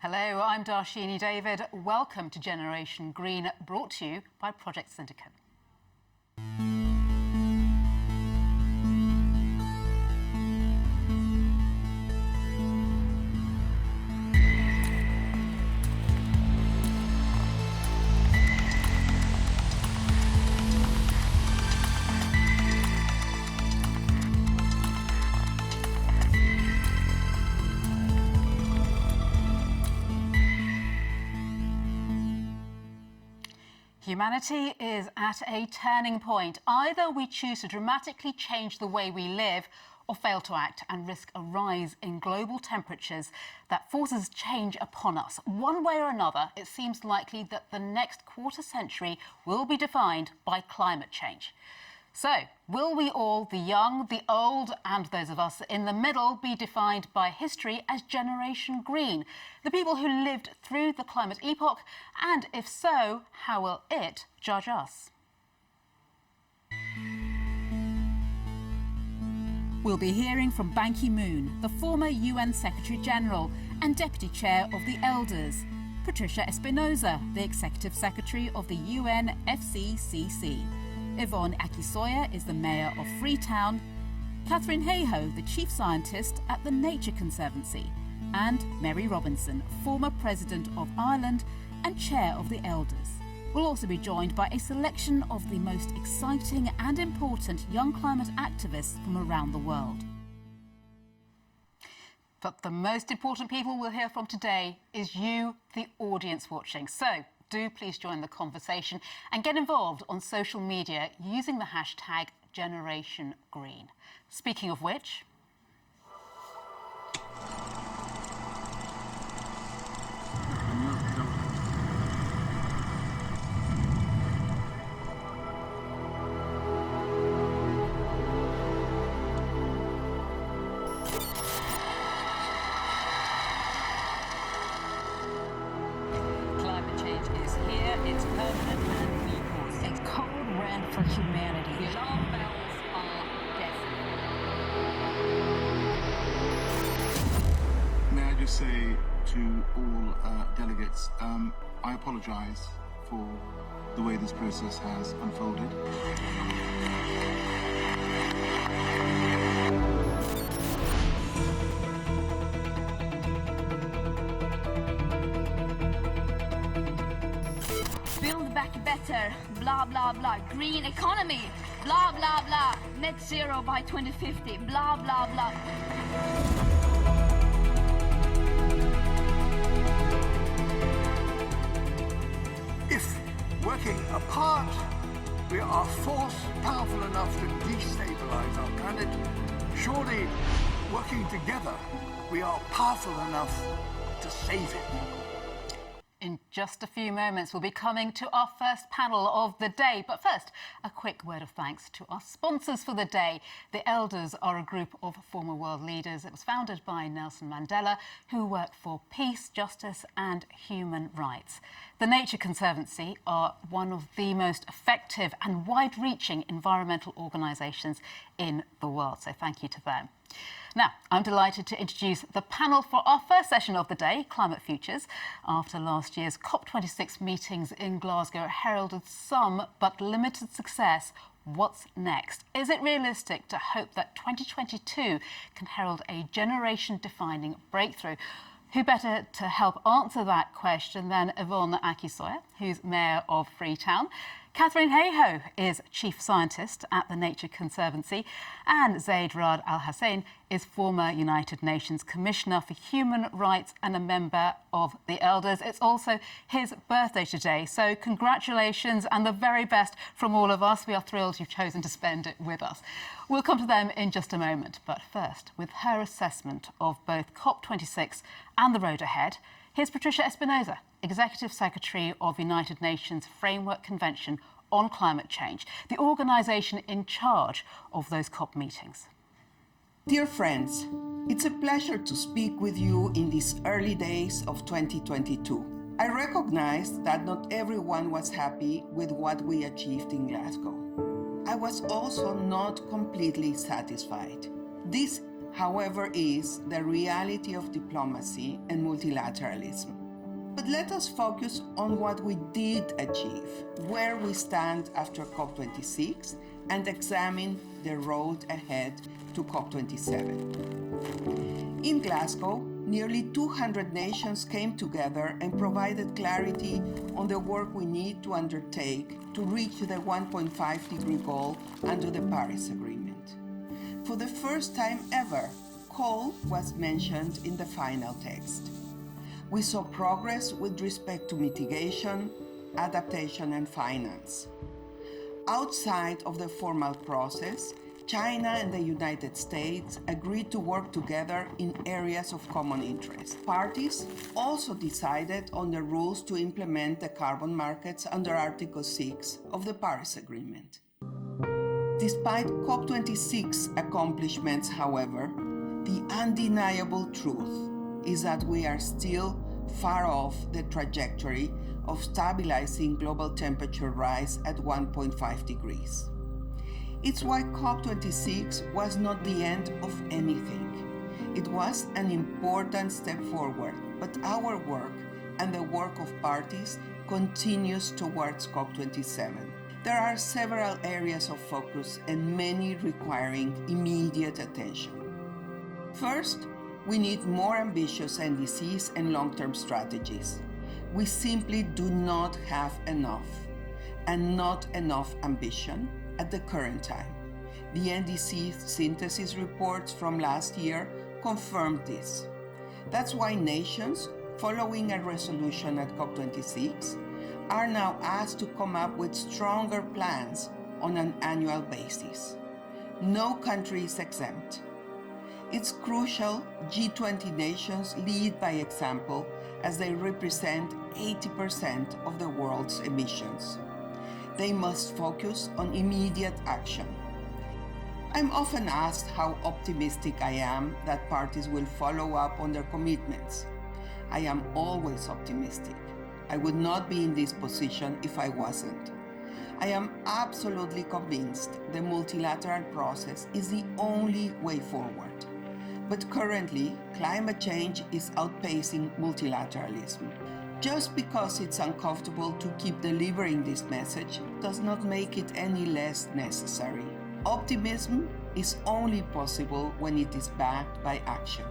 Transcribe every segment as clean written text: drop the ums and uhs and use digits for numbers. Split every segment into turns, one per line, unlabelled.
Hello, I'm Darshini David. Welcome to Generation Green, brought to you by Project Syndicate. Humanity is at a turning point. Either we choose to dramatically change the way we live or fail to act and risk a rise in global temperatures that forces change upon us. One way or another, it seems likely that the next quarter century will be defined by climate change. So, will we all, the young, the old, and those of us in the middle, be defined by history as Generation Green? The people who lived through the climate epoch, and if so, how will it judge us? We'll be hearing from Ban Ki-moon, the former UN Secretary-General and Deputy Chair of the Elders, Patricia Espinosa, the Executive Secretary of the UNFCCC. Yvonne Aki-Sawyerr is the Mayor of Freetown, Katharine Hayhoe, the Chief Scientist at the Nature Conservancy, and Mary Robinson, former President of Ireland and Chair of the Elders. We'll also be joined by a selection of the most exciting and important young climate activists from around the world. But the most important people we'll hear from today is you, the audience watching. So, do please join the conversation and get involved on social media using the hashtag #GenerationGreen. Speaking of which, climate change is here, it's permanent and we cause it. A code red for humanity. The alarm bells are deafening.
May I just say to all delegates, I apologise for the way this process has unfolded.
Build back better, blah, blah, blah. Green economy, blah, blah, blah. Net zero by 2050, blah, blah, blah.
If working apart, we are a force powerful enough to destabilize our planet, surely working together, we are powerful enough to save it.
In just a few moments, we'll be coming to our first panel of the day. But first, a quick word of thanks to our sponsors for the day. The Elders are a group of former world leaders. It was founded by Nelson Mandela, who worked for peace, justice and human rights. The Nature Conservancy are one of the most effective and wide-reaching environmental organisations in the world. So thank you to them. Now, I'm delighted to introduce the panel for our first session of the day, Climate Futures. After last year's COP26 meetings in Glasgow heralded some but limited success, what's next? Is it realistic to hope that 2022 can herald a generation-defining breakthrough? Who better to help answer that question than Yvonne Aki-Sawyerr, who's Mayor of Freetown. Katharine Hayhoe is Chief Scientist at the Nature Conservancy, and Zeid Ra'ad Al Hussein is former United Nations Commissioner for Human Rights and a member of the Elders. It's also his birthday today, so congratulations and the very best from all of us. We are thrilled you've chosen to spend it with us. We'll come to them in just a moment, but first, with her assessment of both COP26 and the road ahead, here's Patricia Espinosa, Executive Secretary of United Nations Framework Convention on Climate Change, the organisation in charge of those COP meetings.
Dear friends, it's a pleasure to speak with you in these early days of 2022. I recognize that not everyone was happy with what we achieved in Glasgow. I was also not completely satisfied. This however, is the reality of diplomacy and multilateralism. But let us focus on what we did achieve, where we stand after COP26, and examine the road ahead to COP27. In Glasgow, nearly 200 nations came together and provided clarity on the work we need to undertake to reach the 1.5-degree goal under the Paris Agreement. For the first time ever, coal was mentioned in the final text. We saw progress with respect to mitigation, adaptation, and finance. Outside of the formal process, China and the United States agreed to work together in areas of common interest. Parties also decided on the rules to implement the carbon markets under Article 6 of the Paris Agreement. Despite COP26 accomplishments, however, the undeniable truth is that we are still far off the trajectory of stabilizing global temperature rise at 1.5 degrees. It's why COP26 was not the end of anything. It was an important step forward, but our work and the work of parties continues towards COP27. There are several areas of focus and many requiring immediate attention. First, we need more ambitious NDCs and long-term strategies. We simply do not have enough, and not enough ambition at the current time. The NDC synthesis reports from last year confirmed this. That's why nations, following a resolution at COP26, are now asked to come up with stronger plans on an annual basis. No country is exempt. It's crucial G20 nations lead by example as they represent 80% of the world's emissions. They must focus on immediate action. I'm often asked how optimistic I am that parties will follow up on their commitments. I am always optimistic. I would not be in this position if I wasn't. I am absolutely convinced the multilateral process is the only way forward. But currently, climate change is outpacing multilateralism. Just because it's uncomfortable to keep delivering this message does not make it any less necessary. Optimism is only possible when it is backed by action.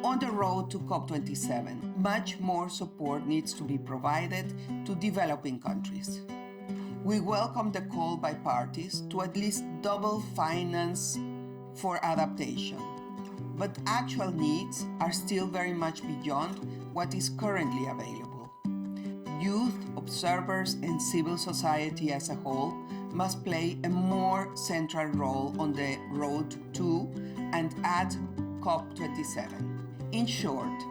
On the road to COP27, much more support needs to be provided to developing countries. We welcome the call by parties to at least double finance for adaptation, but actual needs are still very much beyond what is currently available. Youth, observers, and civil society as a whole must play a more central role on the road to and at COP27. In short,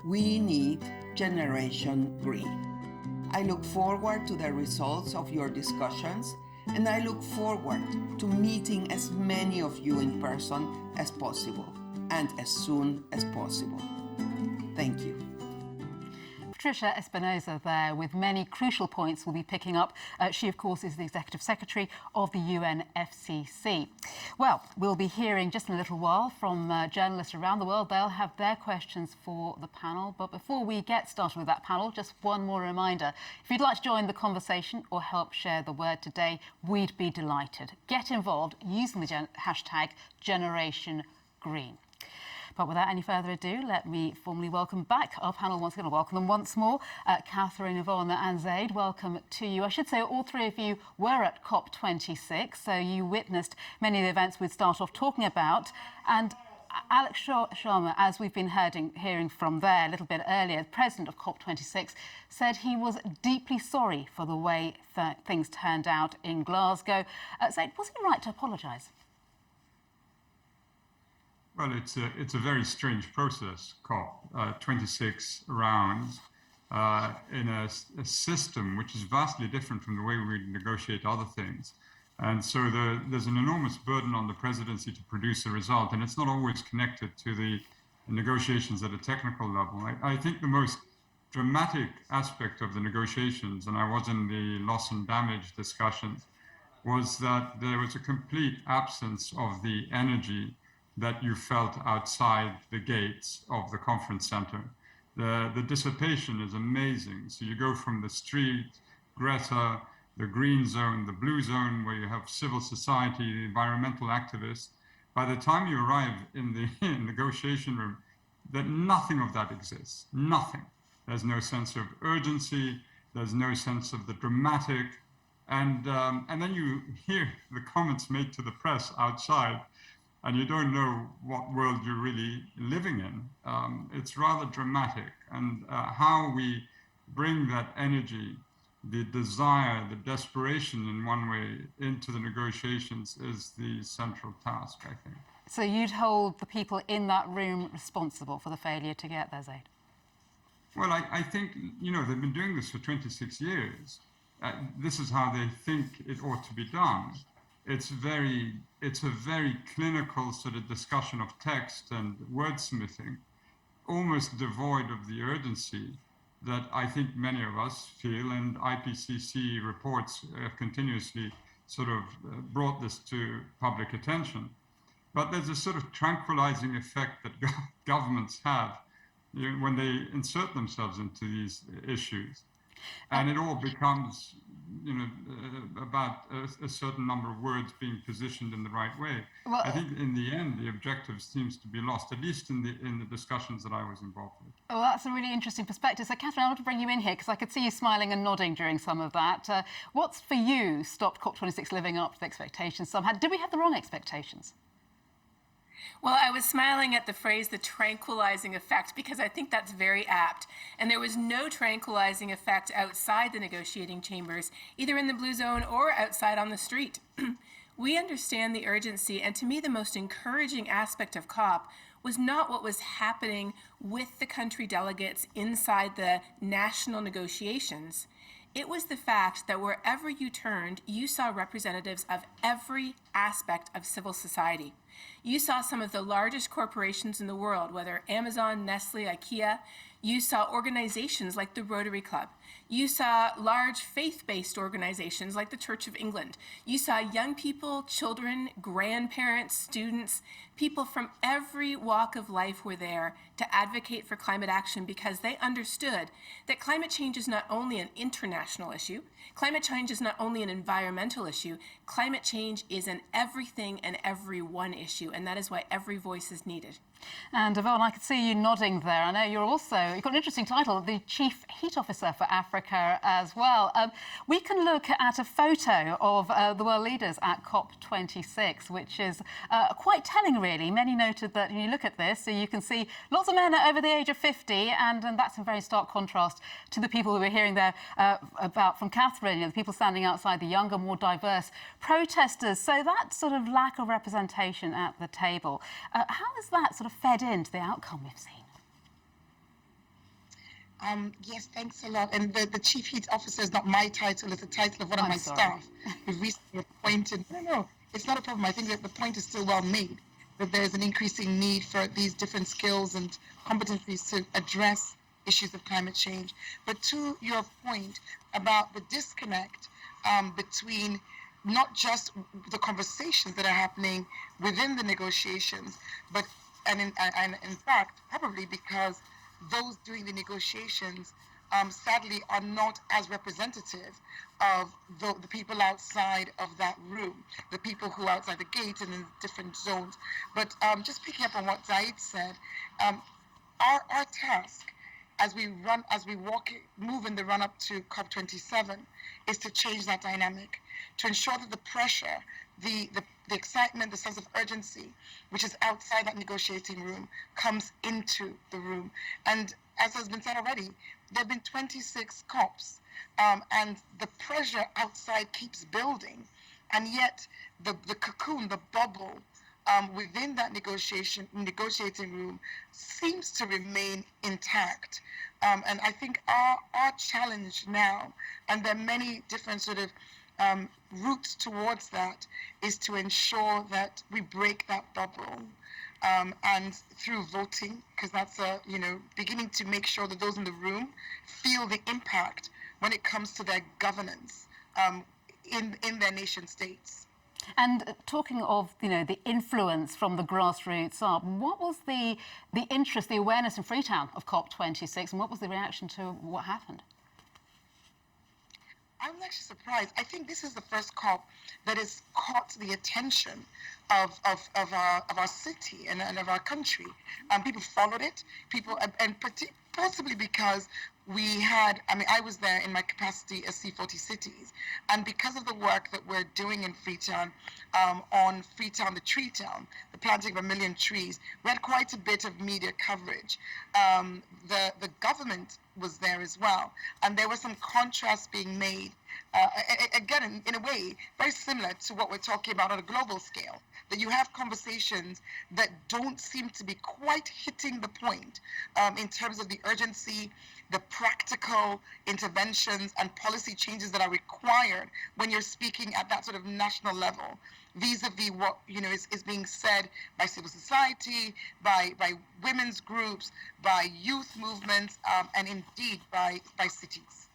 we need Generation Green. I look forward to the results of your discussions, and I look forward to meeting as many of you in person as possible and as soon as possible. Thank you.
Patricia Espinosa there with many crucial points we'll be picking up. She, of course, is the Executive Secretary of the UNFCCC. Well, we'll be hearing just in a little while from journalists around the world. They'll have their questions for the panel. But before we get started with that panel, just one more reminder. If you'd like to join the conversation or help share the word today, we'd be delighted. Get involved using the hashtag #GenerationGreen. But without any further ado, let me formally welcome back our panel once again. Welcome them once more. Catherine, Yvonne and Zaid, welcome to you. I should say all three of you were at COP26, so you witnessed many of the events we'd start off talking about. And Alex Sharma, as we've been hearing from there a little bit earlier, the president of COP26, said he was deeply sorry for the way things turned out in Glasgow. Zaid, was he right to apologise?
Well, it's a very strange process, COP. 26 rounds in a system which is vastly different from the way we negotiate other things. And so there's an enormous burden on the presidency to produce a result, and it's not always connected to the negotiations at a technical level. I think the most dramatic aspect of the negotiations, and I was in the loss and damage discussions, was that there was a complete absence of the energy that you felt outside the gates of the conference center. The dissipation is amazing. So you go from the street, Greta, the green zone, the blue zone, where you have civil society, the environmental activists. By the time you arrive in the negotiation room, that nothing of that exists, nothing. There's no sense of urgency, there's no sense of the dramatic, and then you hear the comments made to the press outside, and you don't know what world you're really living in. It's rather dramatic, and how we bring that energy, the desire, the desperation in one way into the negotiations is the central task, I think.
So you'd hold the people in that room responsible for the failure to get there, Zaid?
Well, I think, they've been doing this for 26 years. This is how they think it ought to be done. It's a very clinical sort of discussion of text and wordsmithing, almost devoid of the urgency that I think many of us feel, and IPCC reports have continuously sort of brought this to public attention. But there's a sort of tranquilizing effect that governments have when they insert themselves into these issues. And it all becomes, about a certain number of words being positioned in the right way. Well, I think in the end, the objective seems to be lost, at least in the discussions that I was involved with.
Well, that's a really interesting perspective. So, Catherine, I want to bring you in here because I could see you smiling and nodding during some of that. What's, for you, stopped COP26 living up to the expectations some had? Did we have the wrong expectations?
Well, I was smiling at the phrase, the tranquilizing effect, because I think that's very apt. And there was no tranquilizing effect outside the negotiating chambers, either in the blue zone or outside on the street. We understand the urgency, and to me, the most encouraging aspect of COP was not what was happening with the country delegates inside the national negotiations. It was the fact that wherever you turned, you saw representatives of every aspect of civil society. You saw some of the largest corporations in the world, whether Amazon, Nestle, IKEA. You saw organizations like the Rotary Club. You saw large faith-based organizations like the Church of England. You saw young people, children, grandparents, students, people from every walk of life were there to advocate for climate action because they understood that climate change is not only an international issue, climate change is not only an environmental issue, climate change is an everything and everyone issue, and that is why every voice is needed.
And Yvonne, I could see you nodding there. I know you've got an interesting title, the Chief Heat Officer for Africa as well. We can look at a photo of the world leaders at COP26, which is quite telling, really. Many noted that when you look at this, so you can see lots of men over the age of 50, and that's in very stark contrast to the people who we're hearing there about from Catherine, the people standing outside, the younger, more diverse protesters. So that sort of lack of representation at the table, how is that sort of fed into the outcome we've seen?
Yes, thanks a lot. And the Chief Heat Officer is not my title, it's the title of one of my staff who recently appointed. No, it's not a problem. I think that the point is still well made, that there's an increasing need for these different skills and competencies to address issues of climate change. But to your point about the disconnect between not just the conversations that are happening within the negotiations, but and in fact, probably because those doing the negotiations sadly are not as representative of the people outside of that room, the people who are outside the gate and in different zones. But just picking up on what Zaid said, our task as we move in the run-up to COP27 is to change that dynamic, to ensure that the pressure, the excitement, the sense of urgency, which is outside that negotiating room, comes into the room. And as has been said already, there have been 26 COPs, and the pressure outside keeps building. And yet the cocoon, the bubble within that negotiating room seems to remain intact. And I think our challenge now, and there are many different sort of routes towards that, is to ensure that we break that bubble, and through voting, because that's beginning to make sure that those in the room feel the impact when it comes to their governance in their nation states.
And talking of, the influence from the grassroots up, what was the interest, the awareness in Freetown of COP26, and what was the reaction to what happened?
I'm actually surprised. I think this is the first COP that has caught the attention of our city and of our country. People followed it. Possibly because we had, I was there in my capacity as C40 Cities, and because of the work that we're doing in Freetown, on Freetown, the tree town, the planting of 1 million trees, we had quite a bit of media coverage. The government was there as well, and there was some contrast being made, again, in a way, very similar to what we're talking about on a global scale, that you have conversations that don't seem to be quite hitting the point in terms of the urgency, the practical interventions and policy changes that are required when you're speaking at that sort of national level, vis-a-vis what is being said by civil society, by women's groups, by youth movements, and indeed by cities.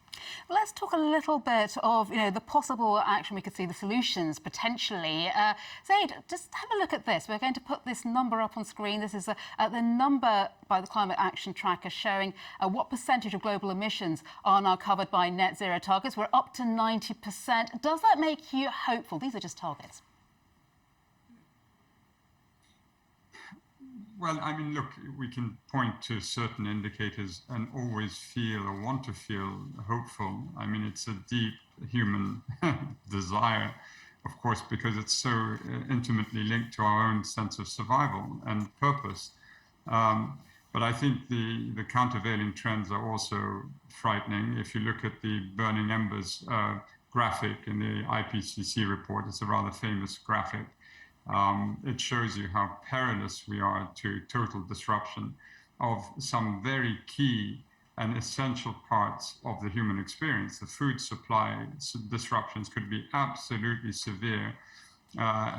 Let's talk a little bit of the possible action we could see, the solutions potentially. Zaid, just have a look at this. We're going to put this number up on screen. This is the number by the Climate Action Tracker showing what percentage of global emissions are now covered by net zero targets. We're up to 90%. Does that make you hopeful? These are just targets.
Well, look, we can point to certain indicators and always feel or want to feel hopeful. It's a deep human desire, of course, because it's so intimately linked to our own sense of survival and purpose. But I think the countervailing trends are also frightening. If you look at the burning embers graphic in the IPCC report, it's a rather famous graphic. It shows you how perilous we are to total disruption of some very key and essential parts of the human experience. The food supply disruptions could be absolutely severe,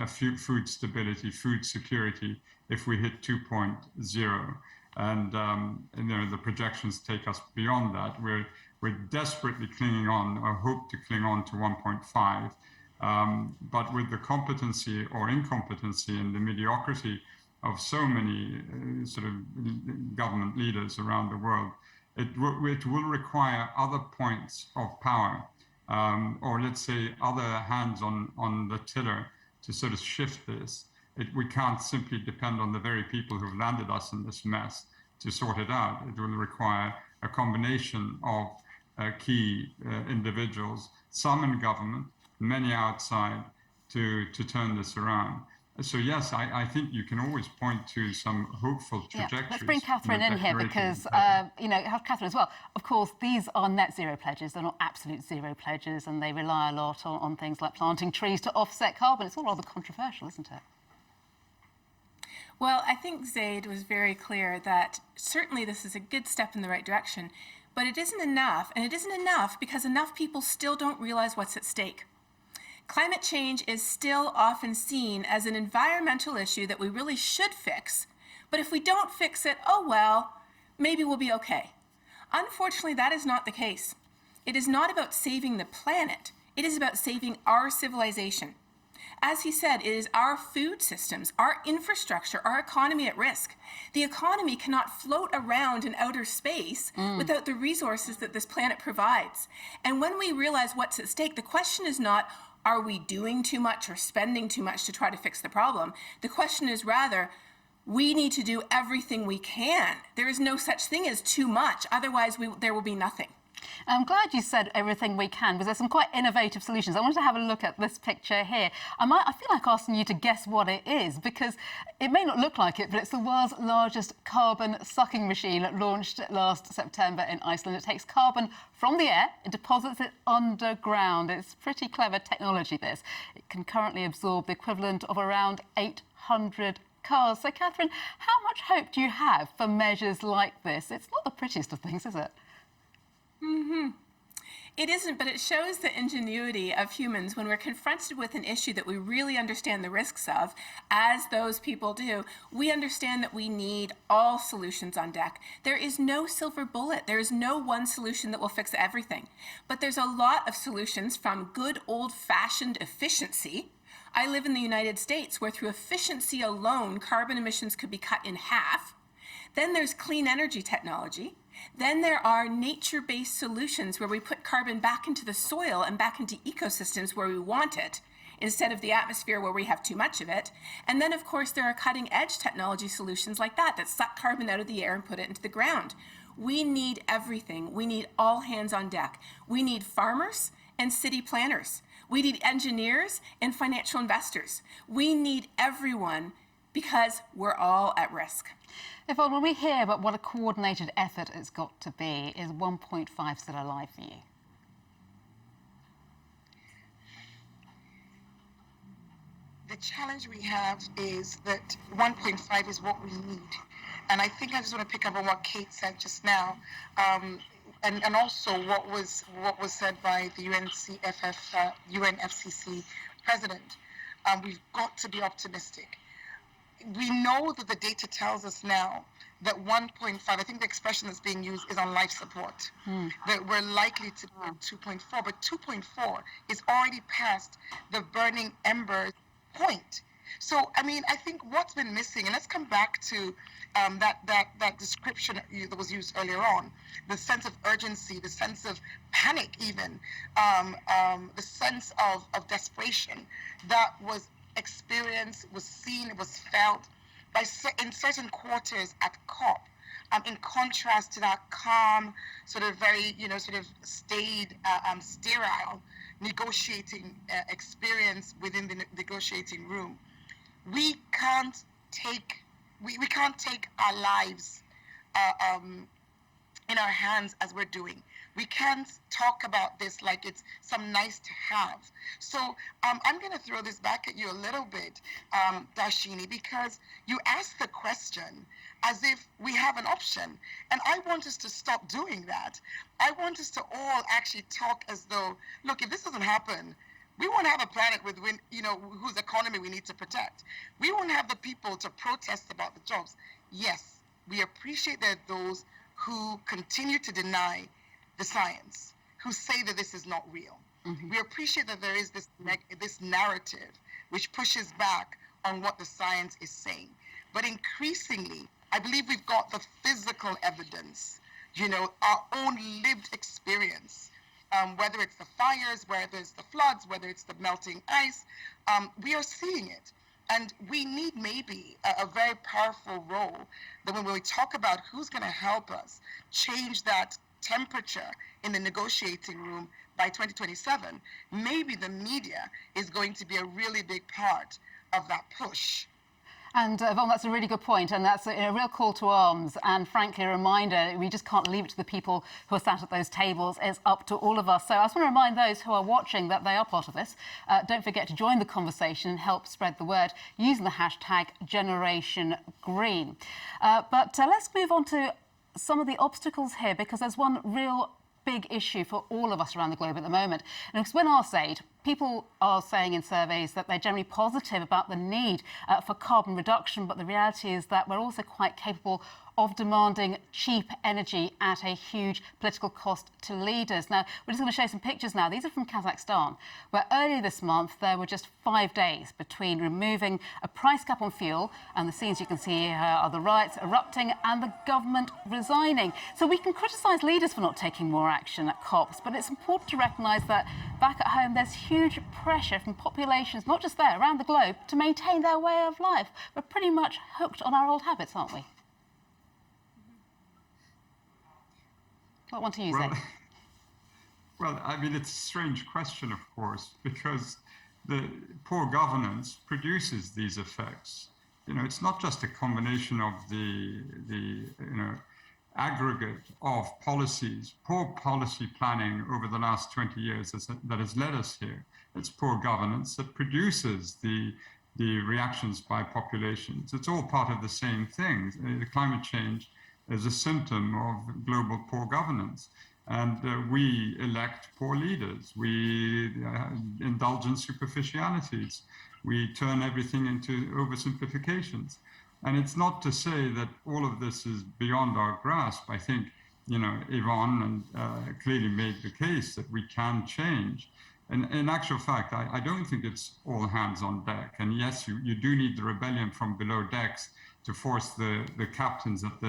food stability, food security, if we hit 2.0. And the projections take us beyond that. We're desperately clinging on, or hope to cling on to 1.5. But with the competency or incompetency and the mediocrity of so many sort of government leaders around the world, it will require other points of power, or let's say other hands on the tiller to sort of shift this. We can't simply depend on the very people who've landed us in this mess to sort it out. It will require a combination of key individuals, some in government, many outside, to turn this around. So yes, I think you can always point to some hopeful trajectories.
Let's bring Catherine in here because, have Catherine as well. Of course, these are net zero pledges. They're not absolute zero pledges, and they rely a lot on things like planting trees to offset carbon. It's all rather controversial, isn't it?
Well, I think Zaid was very clear that certainly this is a good step in the right direction, but it isn't enough. And it isn't enough because enough people still don't realize what's at stake. Climate change is still often seen as an environmental issue that we really should fix. But if we don't fix it, oh well, maybe we'll be okay. Unfortunately, that is not the case. It is not about saving the planet. It is about saving our civilization. As he said, it is our food systems, our infrastructure, our economy at risk. The economy cannot float around in outer space without the resources that this planet provides. And when we realize what's at stake, the question is not, are we doing too much or spending too much to try to fix the problem? The question is rather, we need to do everything we can. There is no such thing as too much. Otherwise, there will be nothing.
I'm glad you said everything we can, because there's some quite innovative solutions. I wanted to have a look at this picture here. I feel like asking you to guess what it is, because it may not look like it, but it's the world's largest carbon sucking machine launched last September in Iceland. It takes carbon from the air, it deposits it underground. It's pretty clever technology, this. It can currently absorb the equivalent of around 800 cars. So, Catherine, how much hope do you have for measures like this? It's not the prettiest of things, is it?
It isn't, but it shows the ingenuity of humans when we're confronted with an issue that we really understand the risks of, as those people do. We understand that we need all solutions on deck. There is no silver bullet. There is no one solution that will fix everything. But there's a lot of solutions, from good old-fashioned efficiency I live in the United States, where through efficiency alone, carbon emissions could be cut in half. Then there's clean energy technology. Then there are nature-based solutions where we put carbon back into the soil and back into ecosystems where we want it, instead of the atmosphere where we have too much of it. And then, of course, there are cutting-edge technology solutions like that suck carbon out of the air and put it into the ground. We need everything. We need all hands on deck. We need farmers and city planners. We need engineers and financial investors. We need everyone because we're all at risk.
Yvonne, when we hear about what a coordinated effort it's got to be, is 1.5 still alive for you?
The challenge we have is that 1.5 is what we need. And I think I just want to pick up on what Kate said just now, and also what was said by the UNFCCC president. We've got to be optimistic. We know that the data tells us now that 1.5, I think the expression that's being used is on life support, that we're likely to be 2.4, but 2.4 is already past the burning embers point. So, I mean, I think what's been missing, and let's come back to that description that was used earlier on, the sense of urgency, the sense of panic even, the sense of desperation that was experienced, was seen, was felt in certain quarters at COP, in contrast to that calm, sort of very, sort of staid, sterile negotiating experience within the negotiating room. We can't take our lives in our hands as we're doing. We can't talk about this like it's some nice to have. So I'm going to throw this back at you a little bit, Darshini, because you asked the question as if we have an option. And I want us to stop doing that. I want us to all actually talk as though, look, if this doesn't happen, we won't have a planet whose economy we need to protect. We won't have the people to protest about the jobs. Yes, we appreciate that those who continue to deny the science, who say that this is not real. Mm-hmm. We appreciate that there is this narrative which pushes back on what the science is saying. But increasingly, I believe we've got the physical evidence, our own lived experience, whether it's the fires, whether it's the floods, whether it's the melting ice, we are seeing it. And we need maybe a very powerful role that when we talk about who's going to help us change that temperature in the negotiating room by 2027, maybe the media is going to be a really big part of that push.
And Yvonne, that's a really good point, and that's a real call to arms, and frankly a reminder, we just can't leave it to the people who are sat at those tables. It's up to all of us. So I just want to remind those who are watching that they are part of this. Don't forget to join the conversation and help spread the word using the hashtag #GenerationGreen. But let's move on to some of the obstacles here, because there's one real big issue for all of us around the globe at the moment. And because when asked, Aid, people are saying in surveys that they're generally positive about the need for carbon reduction, but the reality is that we're also quite capable of demanding cheap energy at a huge political cost to leaders. Now, we're just going to show some pictures now. These are from Kazakhstan, where earlier this month there were just 5 days between removing a price cap on fuel, and the scenes you can see here are the riots erupting and the government resigning. So we can criticise leaders for not taking more action at COPs, but it's important to recognise that back at home there's huge pressure from populations, not just there, around the globe, to maintain their way of life. We're pretty much hooked on our old habits, aren't we? What one to use it?
Well, I mean, it's a strange question, of course, because the poor governance produces these effects. It's not just a combination of the aggregate of policies, poor policy planning over the last 20 years that has led us here. It's poor governance that produces the reactions by populations. It's all part of the same thing. The climate change is a symptom of global poor governance. And we elect poor leaders. We indulge in superficialities. We turn everything into oversimplifications. And it's not to say that all of this is beyond our grasp. I think, Yvonne clearly made the case that we can change. And in actual fact, I don't think it's all hands on deck. And yes, you do need the rebellion from below decks to force the captains with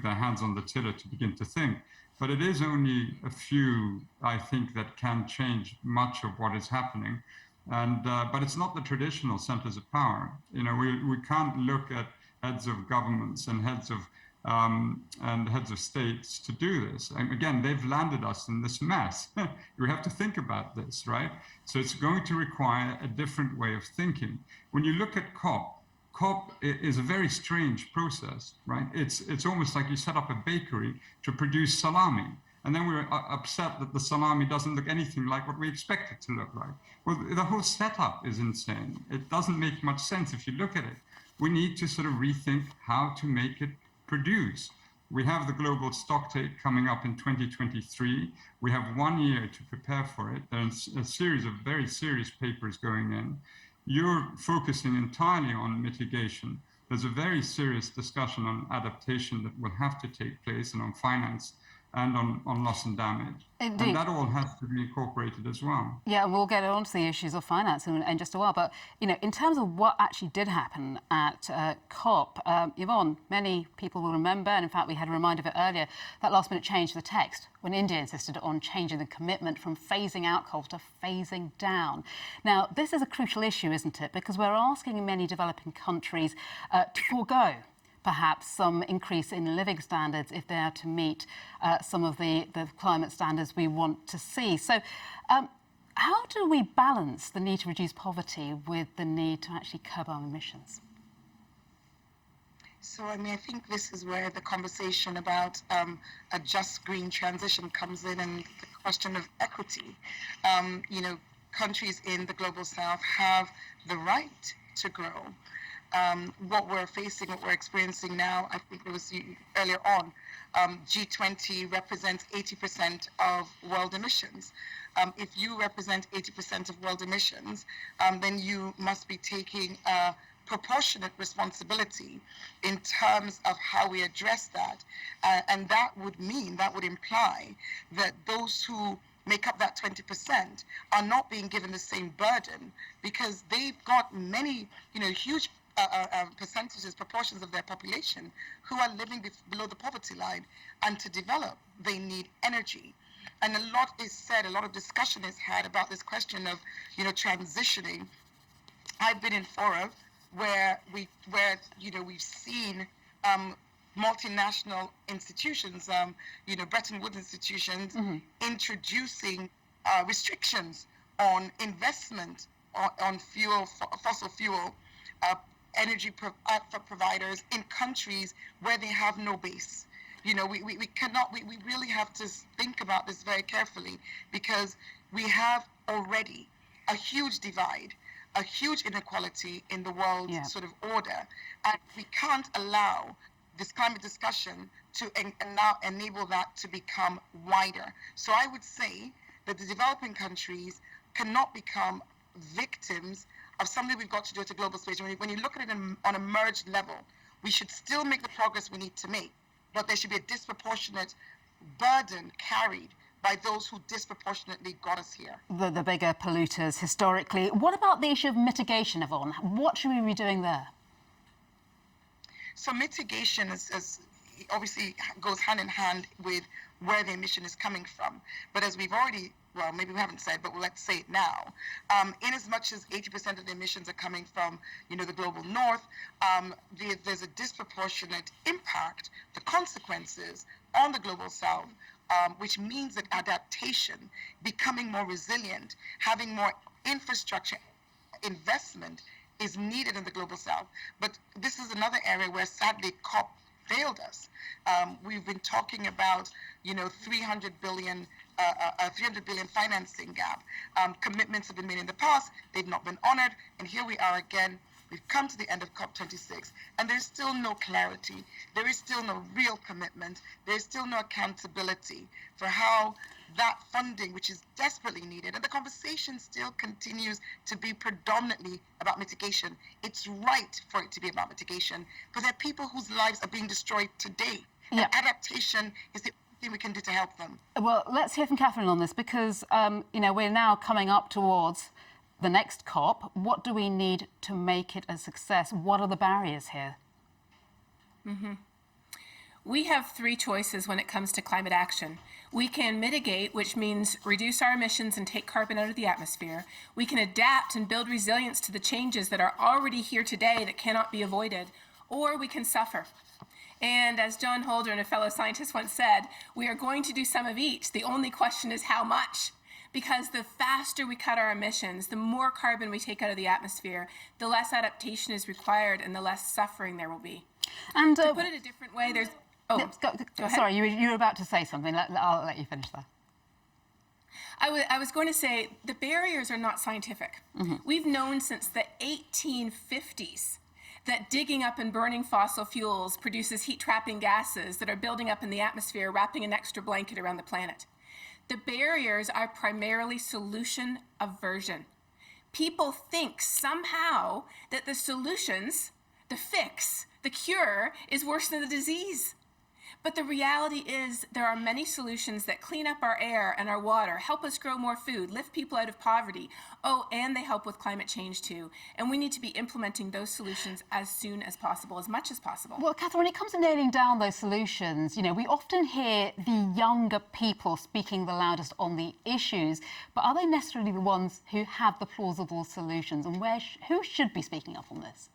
their hands on the tiller to begin to think. But it is only a few, I think, that can change much of what is happening. And but it's not the traditional centers of power. We can't look at heads of governments and heads of states to do this. And again, they've landed us in this mess. We have to think about this, right? So it's going to require a different way of thinking. When you look at COP is a very strange process, right? It's almost like you set up a bakery to produce salami, and then we're upset that the salami doesn't look anything like what we expect it to look like. Well, the whole setup is insane. It doesn't make much sense if you look at it. We need to sort of rethink how to make it produce. We have the global stocktake coming up in 2023. We have 1 year to prepare for it. There's a series of very serious papers going in. You're focusing entirely on mitigation. There's a very serious discussion on adaptation that will have to take place, and on finance, and on loss and damage.
Indeed.
And that all has to be incorporated as well.
Yeah, we'll get on to the issues of finance in just a while. But, in terms of what actually did happen at COP, Yvonne, many people will remember, and in fact we had a reminder of it earlier, that last-minute change to the text when India insisted on changing the commitment from phasing out coal to phasing down. Now, this is a crucial issue, isn't it? Because we're asking many developing countries to forego perhaps some increase in living standards if they are to meet some of the climate standards we want to see. So how do we balance the need to reduce poverty with the need to actually curb our emissions?
So, I think this is where the conversation about a just green transition comes in, and the question of equity. Countries in the global south have the right to grow. What we're facing, what we're experiencing now, I think it was earlier on, G20 represents 80% of world emissions. If you represent 80% of world emissions, then you must be taking a proportionate responsibility in terms of how we address that. And that would imply that those who make up that 20% are not being given the same burden, because they've got many, huge percentages, proportions of their population who are living below the poverty line, and to develop, they need energy. And a lot is said, a lot of discussion is had about this question of, transitioning. I've been in fora where we've seen multinational institutions, Bretton Woods institutions, introducing restrictions on investment on fossil fuel energy providers in countries where they have no base. We really have to think about this very carefully, because we have already a huge divide, a huge inequality in the world sort of order, and we can't allow this climate discussion to now enable that to become wider. So I would say that the developing countries cannot become victims of something we've got to do at a global stage. When you look at it on a merged level, we should still make the progress we need to make, but there should be a disproportionate burden carried by those who disproportionately got us here.
The bigger polluters historically. What about the issue of mitigation, Yvonne? What should we be doing there?
So mitigation is obviously goes hand in hand with where the emission is coming from. But as we've already, well, maybe we haven't said, but let's say it now. In as much as 80% of the emissions are coming from, the global north, there's a disproportionate impact, the consequences on the global south, which means that adaptation, becoming more resilient, having more infrastructure investment is needed in the global south. But this is another area where sadly COP failed us. We've been talking about, 300 billion financing gap. Commitments have been made in the past, they've not been honored, and here we are again. We've come to the end of COP26, and there's still no clarity. There is still no real commitment. There's still no accountability for how that funding, which is desperately needed, and the conversation still continues to be predominantly about mitigation. It's right for it to be about mitigation, because there are people whose lives are being destroyed today.
Yeah.
And adaptation is the anything we can do to help them.
Well, let's hear from Catherine on this because, we're now coming up towards the next COP. What do we need to make it a success? What are the barriers here?
We have three choices when it comes to climate action. We can mitigate, which means reduce our emissions and take carbon out of the atmosphere. We can adapt and build resilience to the changes that are already here today that cannot be avoided, or we can suffer. And as John Holdren, a fellow scientist, once said, we are going to do some of each. The only question is how much. Because the faster we cut our emissions, the more carbon we take out of the atmosphere, the less adaptation is required and the less suffering there will be.
And
to put it a different way, there's... Oh,
go ahead. Sorry, you were about to say something. I'll let you finish that.
I was going to say the barriers are not scientific. We've known since the 1850s that digging up and burning fossil fuels produces heat-trapping gases that are building up in the atmosphere, wrapping an extra blanket around the planet. The barriers are primarily solution aversion. People think somehow that the solutions, the fix, the cure is worse than the disease. But the reality is there are many solutions that clean up our air and our water, help us grow more food, lift people out of poverty. Oh, and they help with climate change too. And we need to be implementing those solutions as soon as possible, as much as possible.
Well, Catherine, when it comes to nailing down those solutions, we often hear the younger people speaking the loudest on the issues, but are they necessarily the ones who have the plausible solutions? And who should be speaking up on this?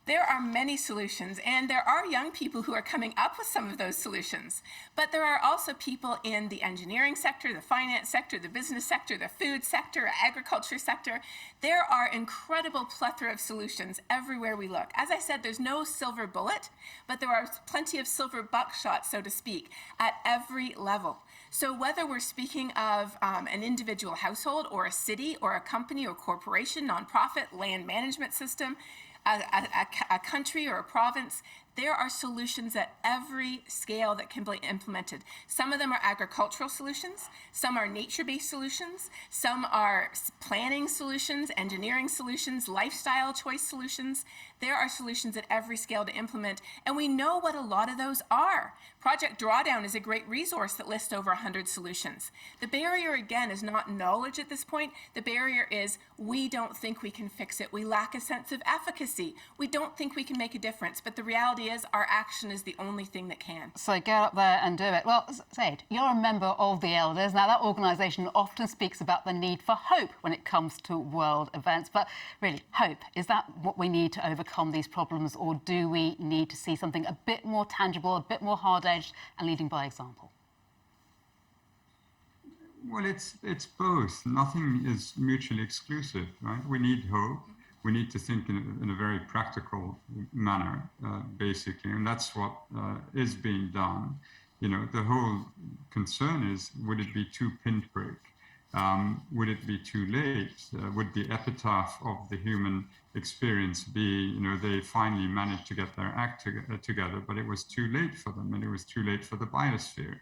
There are many solutions, and there are young people who are coming up with some of those solutions. But there are also people in the engineering sector, the finance sector, the business sector, the food sector, agriculture sector. There are incredible plethora of solutions everywhere we look. As I said, there's no silver bullet, but there are plenty of silver buckshot, so to speak, at every level. So whether we're speaking of an individual household or a city or a company or corporation, nonprofit, land management system, a country or a province, there are solutions at every scale that can be implemented. Some of them are agricultural solutions, some are nature-based solutions, some are planning solutions, engineering solutions, lifestyle choice solutions. There are solutions at every scale to implement, and we know what a lot of those are. Project Drawdown is a great resource that lists over 100 solutions. The barrier, again, is not knowledge at this point. The barrier is we don't think we can fix it. We lack a sense of efficacy. We don't think we can make a difference, but the reality is our action is the only thing that can.
So get up there and do it. Well, Zaid, you're a member of the Elders. Now, that organisation often speaks about the need for hope when it comes to world events. But really, hope, is that what we need to overcome these problems, or do we need to see something a bit more tangible, a bit more hard-edged and leading by example?
Well, it's both. Nothing is mutually exclusive, right? We need hope. We need to think in a very practical manner, basically, and that's what is being done. The whole concern is, would it be too pinprick? Would it be too late? Would the epitaph of the human experience be, they finally managed to get their act together, but it was too late for them, and it was too late for the biosphere.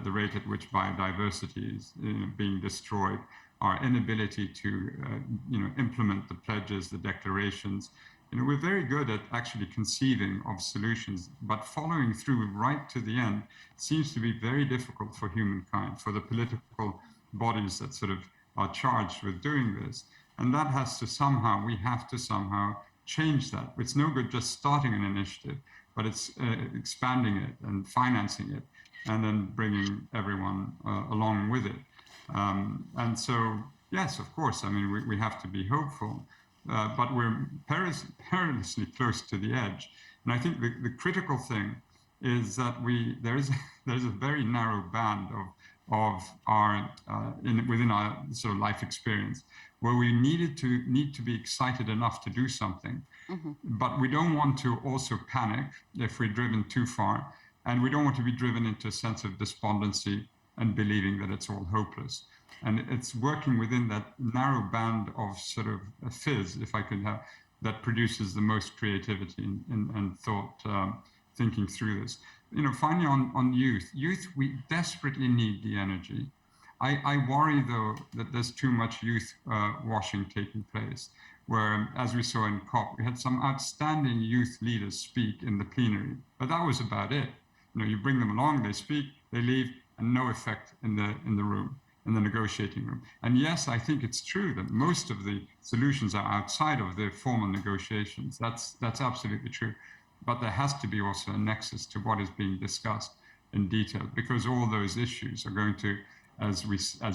The rate at which biodiversity is being destroyed, our inability to, implement the pledges, the declarations. We're very good at actually conceiving of solutions, but following through right to the end seems to be very difficult for humankind, for the political bodies that sort of are charged with doing this. And that we have to somehow change that. It's no good just starting an initiative, but it's expanding it and financing it, and then bringing everyone along with it. And so, yes, of course, we have to be hopeful, but we're perilously close to the edge. And I think the critical thing is that there's a very narrow band of our within our sort of life experience where we need to be excited enough to do something, but we don't want to also panic if we're driven too far, and we don't want to be driven into a sense of despondency and believing that it's all hopeless. And it's working within that narrow band of sort of a fizz, if I could have, that produces the most creativity and thought, thinking through this. Finally on youth, we desperately need the energy. I worry, though, that there's too much youth washing taking place, where, as we saw in COP, we had some outstanding youth leaders speak in the plenary, but that was about it. You bring them along, they speak, they leave, and no effect in the room, in the negotiating room. And yes, I think it's true that most of the solutions are outside of the formal negotiations. That's absolutely true. But there has to be also a nexus to what is being discussed in detail, because all those issues are going to, as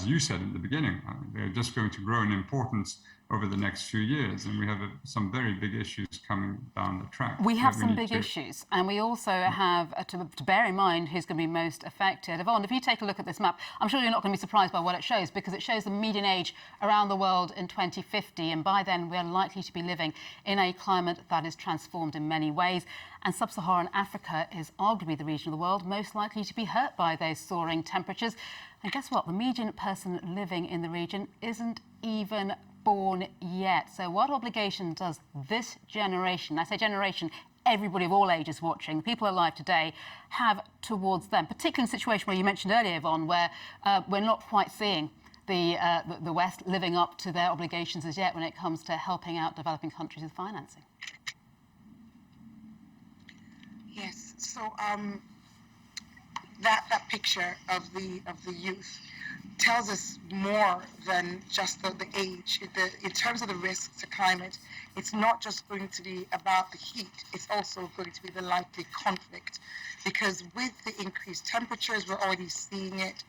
you said in the beginning, they're just going to grow in importance over the next few years, and we have some very big issues coming down the track.
We have some big issues, and we also have to bear in mind who's going to be most affected. Yvonne, if you take a look at this map, I'm sure you're not going to be surprised by what it shows, because it shows the median age around the world in 2050, and by then we're likely to be living in a climate that is transformed in many ways. And sub-Saharan Africa is arguably the region of the world most likely to be hurt by those soaring temperatures. And guess what? The median person living in the region isn't even born yet. So what obligation does this generation, I say generation, everybody of all ages watching, people alive today, have towards them, particularly in a situation where you mentioned earlier, Yvonne, where we're not quite seeing the West living up to their obligations as yet when it comes to helping out developing countries with financing?
Yes, so that picture of the youth tells us more than just the age. In terms of the risks to climate, it's not just going to be about the heat, it's also going to be the likely conflict. Because with the increased temperatures, we're already seeing it.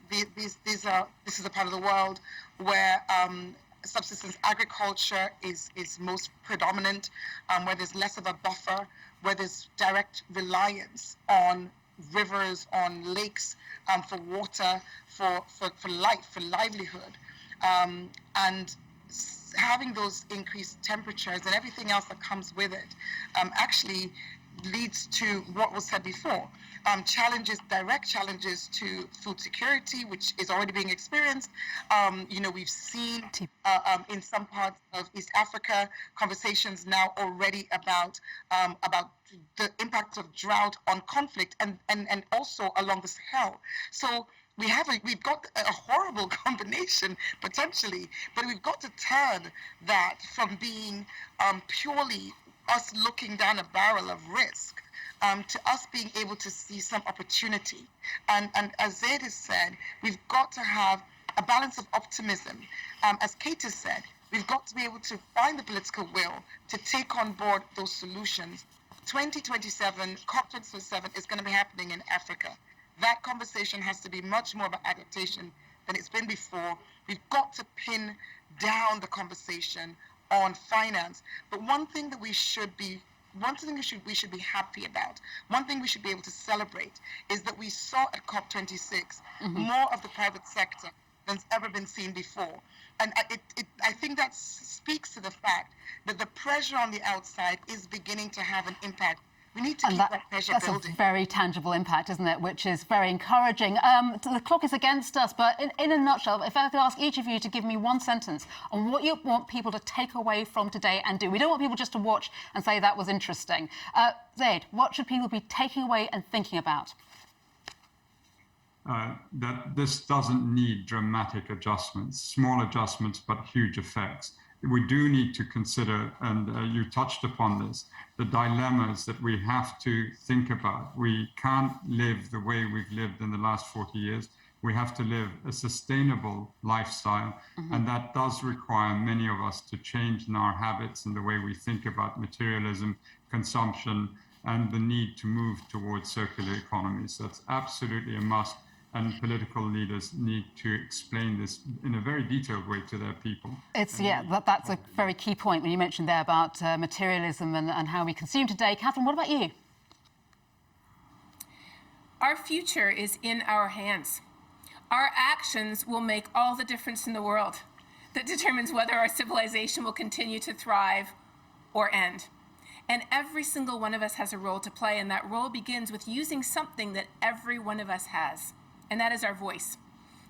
This is a part of the world where subsistence agriculture is most predominant, where there's less of a buffer, where there's direct reliance on rivers, on lakes, for water, for life, for livelihood. And having those increased temperatures and everything else that comes with it actually leads to what was said before. Direct challenges to food security, which is already being experienced. We've seen in some parts of East Africa conversations now already about the impact of drought on conflict and also along the Sahel. So we've got a horrible combination potentially, but we've got to turn that from being purely us looking down a barrel of risk to us being able to see some opportunity. And as Zaid has said, we've got to have a balance of optimism. As Kate has said, we've got to be able to find the political will to take on board those solutions. 2027, COP27 is going to be happening in Africa. That conversation has to be much more about adaptation than it's been before. We've got to pin down the conversation on finance. But one thing we should be happy about, one thing we should be able to celebrate, is that we saw at COP26 more of the private sector than's ever been seen before. And I think that speaks to the fact that the pressure on the outside is beginning to have an impact. We need to keep that pressure building.
That's a very tangible impact, isn't it? Which is very encouraging. The clock is against us, but in a nutshell, if I could ask each of you to give me one sentence on what you want people to take away from today and do. We don't want people just to watch and say that was interesting. Zaid, what should people be taking away and thinking about?
That this doesn't need dramatic adjustments, small adjustments, but huge effects. We do need to consider, and you touched upon this, the dilemmas that we have to think about. We can't live the way we've lived in the last 40 years. We have to live a sustainable lifestyle, and that does require many of us to change in our habits and the way we think about materialism, consumption, and the need to move towards circular economies. That's absolutely a must. And political leaders need to explain this in a very detailed way to their people. That's
a very key point when you mentioned there about materialism and how we consume today. Catherine, what about you?
Our future is in our hands. Our actions will make all the difference in the world. That determines whether our civilization will continue to thrive or end. And every single one of us has a role to play, and that role begins with using something that every one of us has. And that is our voice.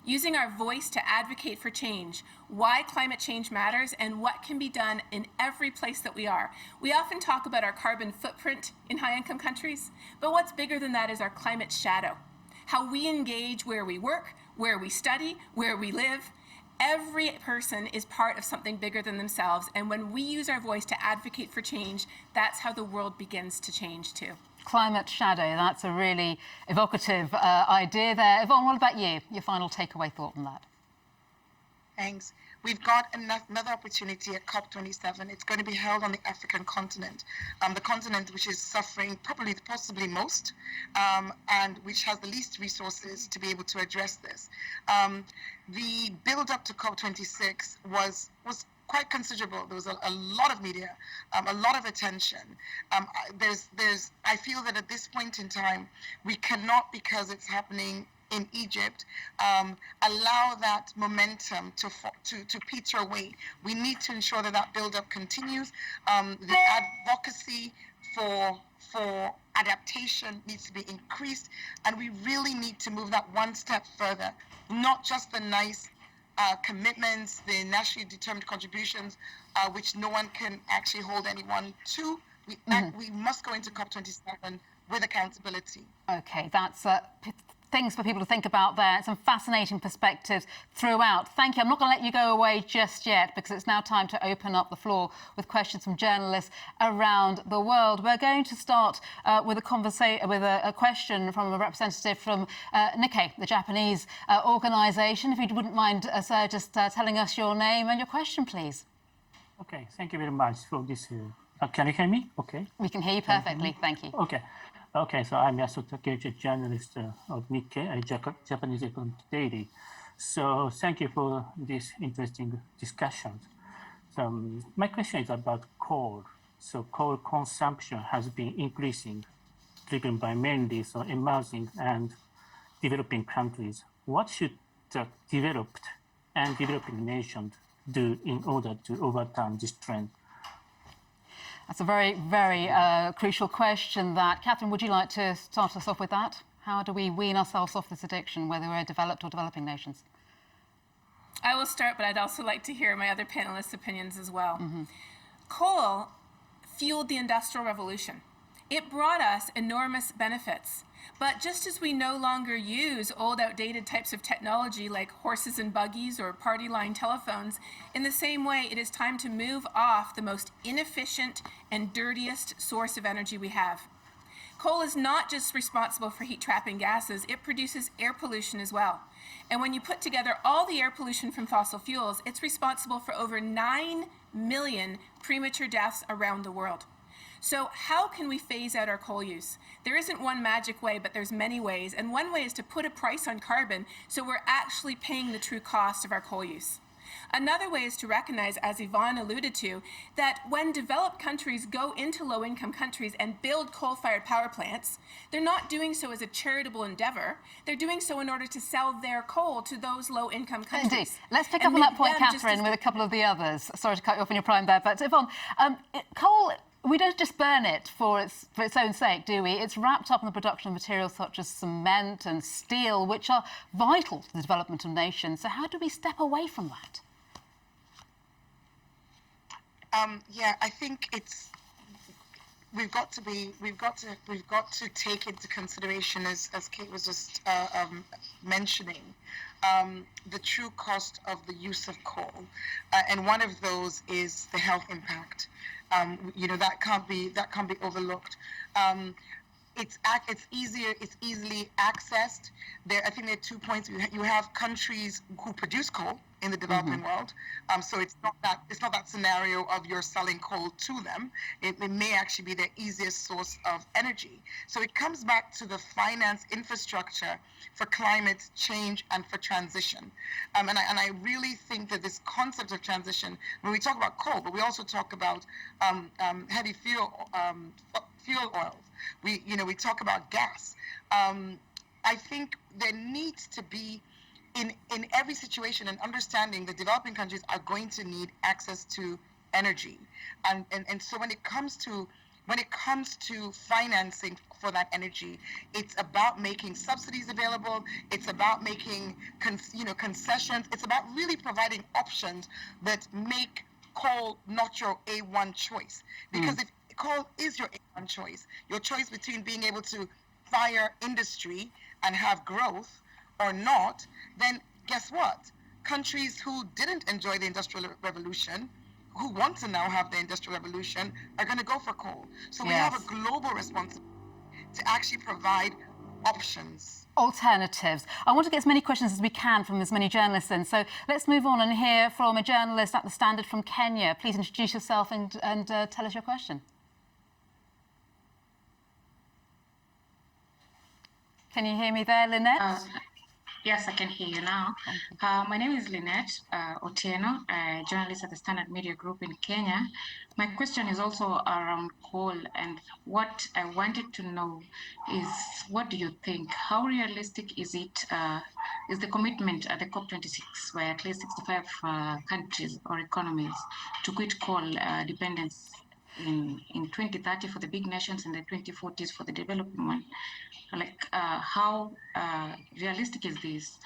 Using our voice to advocate for change, why climate change matters, and what can be done in every place that we are. We often talk about our carbon footprint in high-income countries, but what's bigger than that is our climate shadow. How we engage where we work, where we study, where we live. Every person is part of something bigger than themselves, and when we use our voice to advocate for change, that's how the world begins to change too.
Climate shadow, that's a really evocative idea there. Yvonne, what about you? Your final takeaway thought on that?
Thanks. We've got another opportunity at COP27. It's going to be held on the African continent, the continent which is suffering possibly most, and which has the least resources to be able to address this. The build up to COP26 was quite considerable. There was a lot of media, a lot of attention. I feel that at this point in time, we cannot, because it's happening in Egypt, allow that momentum to peter away. We need to ensure that build-up continues. The advocacy for adaptation needs to be increased, and we really need to move that one step further. Not just the nice commitments, the nationally determined contributions, which no one can actually hold anyone to. We must go into COP27 with accountability.
Okay, that's things for people to think about there. Some fascinating perspectives throughout. Thank you. I'm not going to let you go away just yet, because it's now time to open up the floor with questions from journalists around the world. We're going to start with a question from a representative from Nikkei, the Japanese organisation. If you wouldn't mind, sir, just telling us your name and your question, please.
Okay, thank you very much for this. Can you hear me? Okay.
We can hear you perfectly. Thank you.
Okay, so I'm Yasuo Takeuchi, journalist of Nikkei, Japanese Economic Daily. So thank you for this interesting discussion. So my question is about coal. So coal consumption has been increasing, driven by mainly emerging and developing countries. What should the developed and developing nations do in order to overcome this trend?
That's a very, very crucial question. Catherine, would you like to start us off with that? How do we wean ourselves off this addiction, whether we're developed or developing nations?
I will start, but I'd also like to hear my other panelists' opinions as well. Coal fueled the Industrial Revolution. It brought us enormous benefits. But just as we no longer use old, outdated types of technology like horses and buggies or party line telephones, in the same way, it is time to move off the most inefficient and dirtiest source of energy we have. Coal is not just responsible for heat-trapping gases, it produces air pollution as well. And when you put together all the air pollution from fossil fuels, it's responsible for over 9 million premature deaths around the world. So how can we phase out our coal use? There isn't one magic way, but there's many ways. And one way is to put a price on carbon so we're actually paying the true cost of our coal use. Another way is to recognize, as Yvonne alluded to, that when developed countries go into low-income countries and build coal-fired power plants, they're not doing so as a charitable endeavor. They're doing so in order to sell their coal to those low-income countries.
Indeed. Let's pick up on that point, Catherine, with a couple of the others. Sorry to cut you off in your prime there, but Yvonne, coal, we don't just burn it for its own sake, do we? It's wrapped up in the production of materials such as cement and steel, which are vital to the development of nations. So how do we step away from that?
I think we've got to take into consideration, as Kate was just mentioning, the true cost of the use of coal, and one of those is the health impact. That can't be overlooked. It's easily accessed. I think there are 2 points. You have countries who produce coal in the developing world, so it's not that scenario of you're selling coal to them. It may actually be their easiest source of energy. So it comes back to the finance infrastructure for climate change and for transition. And I really think that this concept of transition, when we talk about coal, but we also talk about heavy fuel oils. We talk about gas. I think there needs to be, in every situation, an understanding that developing countries are going to need access to energy, and so when it comes to financing for that energy, it's about making subsidies available. It's about making concessions. It's about really providing options that make coal not your A1 choice, because if coal is your A1 choice, your choice between being able to fire industry and have growth or not, then guess what? Countries who didn't enjoy the Industrial Revolution, who want to now have the Industrial Revolution, are going to go for coal. So we have a global responsibility. to actually provide options.
Alternatives. I want to get as many questions as we can from as many journalists in. So let's move on and hear from a journalist at The Standard from Kenya. Please introduce yourself and tell us your question. Can you hear me there, Lynette?
Yes, I can hear you now. My name is Lynette Otieno, a journalist at the Standard Media Group in Kenya. My question is also around coal, and what I wanted to know is, what do you think? How realistic is it? Is the commitment at the COP26, where at least 65 countries or economies to quit coal dependence in 2030 for the big nations and the 2040s for the developing one? Like, how realistic is this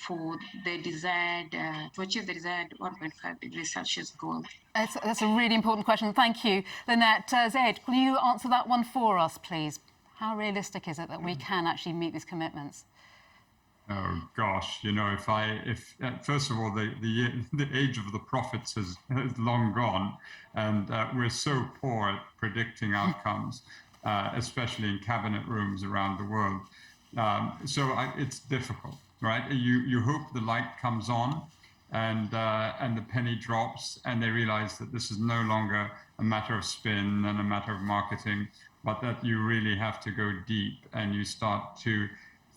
for the desired, to achieve the desired 1.5 degrees Celsius goal?
That's a really important question. Thank you, Lynette. Zaid, will you answer that one for us, please? How realistic is it that we can actually meet these commitments?
Oh gosh, you know, if first of all, the age of the prophets has long gone, and we're so poor at predicting outcomes. Especially in cabinet rooms around the world. It's difficult, right? You hope the light comes on and the penny drops and they realize that this is no longer a matter of spin and a matter of marketing, but that you really have to go deep and you start to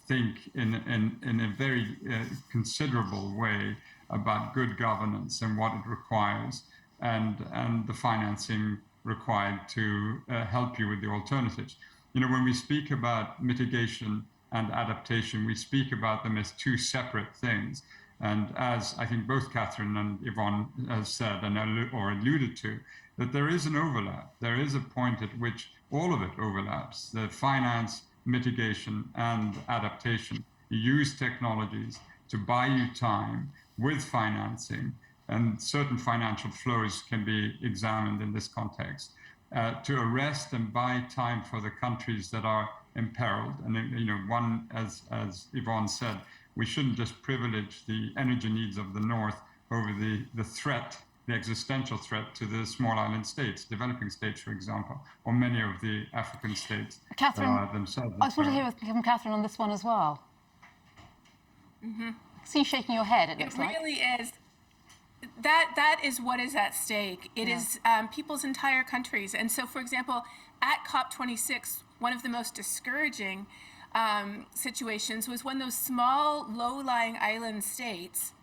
think in a very considerable way about good governance and what it requires and the financing required to help you with the alternatives. You know, when we speak about mitigation and adaptation, we speak about them as two separate things. And as I think both Catherine and Yvonne have said or alluded to, that there is an overlap. There is a point at which all of it overlaps. The finance, mitigation, and adaptation. You use technologies to buy you time with financing, and certain financial flows can be examined in this context, to arrest and buy time for the countries that are imperiled. And, you know, one, as Yvonne said, we shouldn't just privilege the energy needs of the North over the threat, the existential threat to the small island states, developing states, for example, or many of the African states themselves.
I just want to hear from Catherine on this one as well. Mm-hmm. See you shaking your head, it looks like.
It really is. That is what is at stake. It is people's entire countries. And so, for example, at COP26, one of the most discouraging situations was when those small, low-lying island states,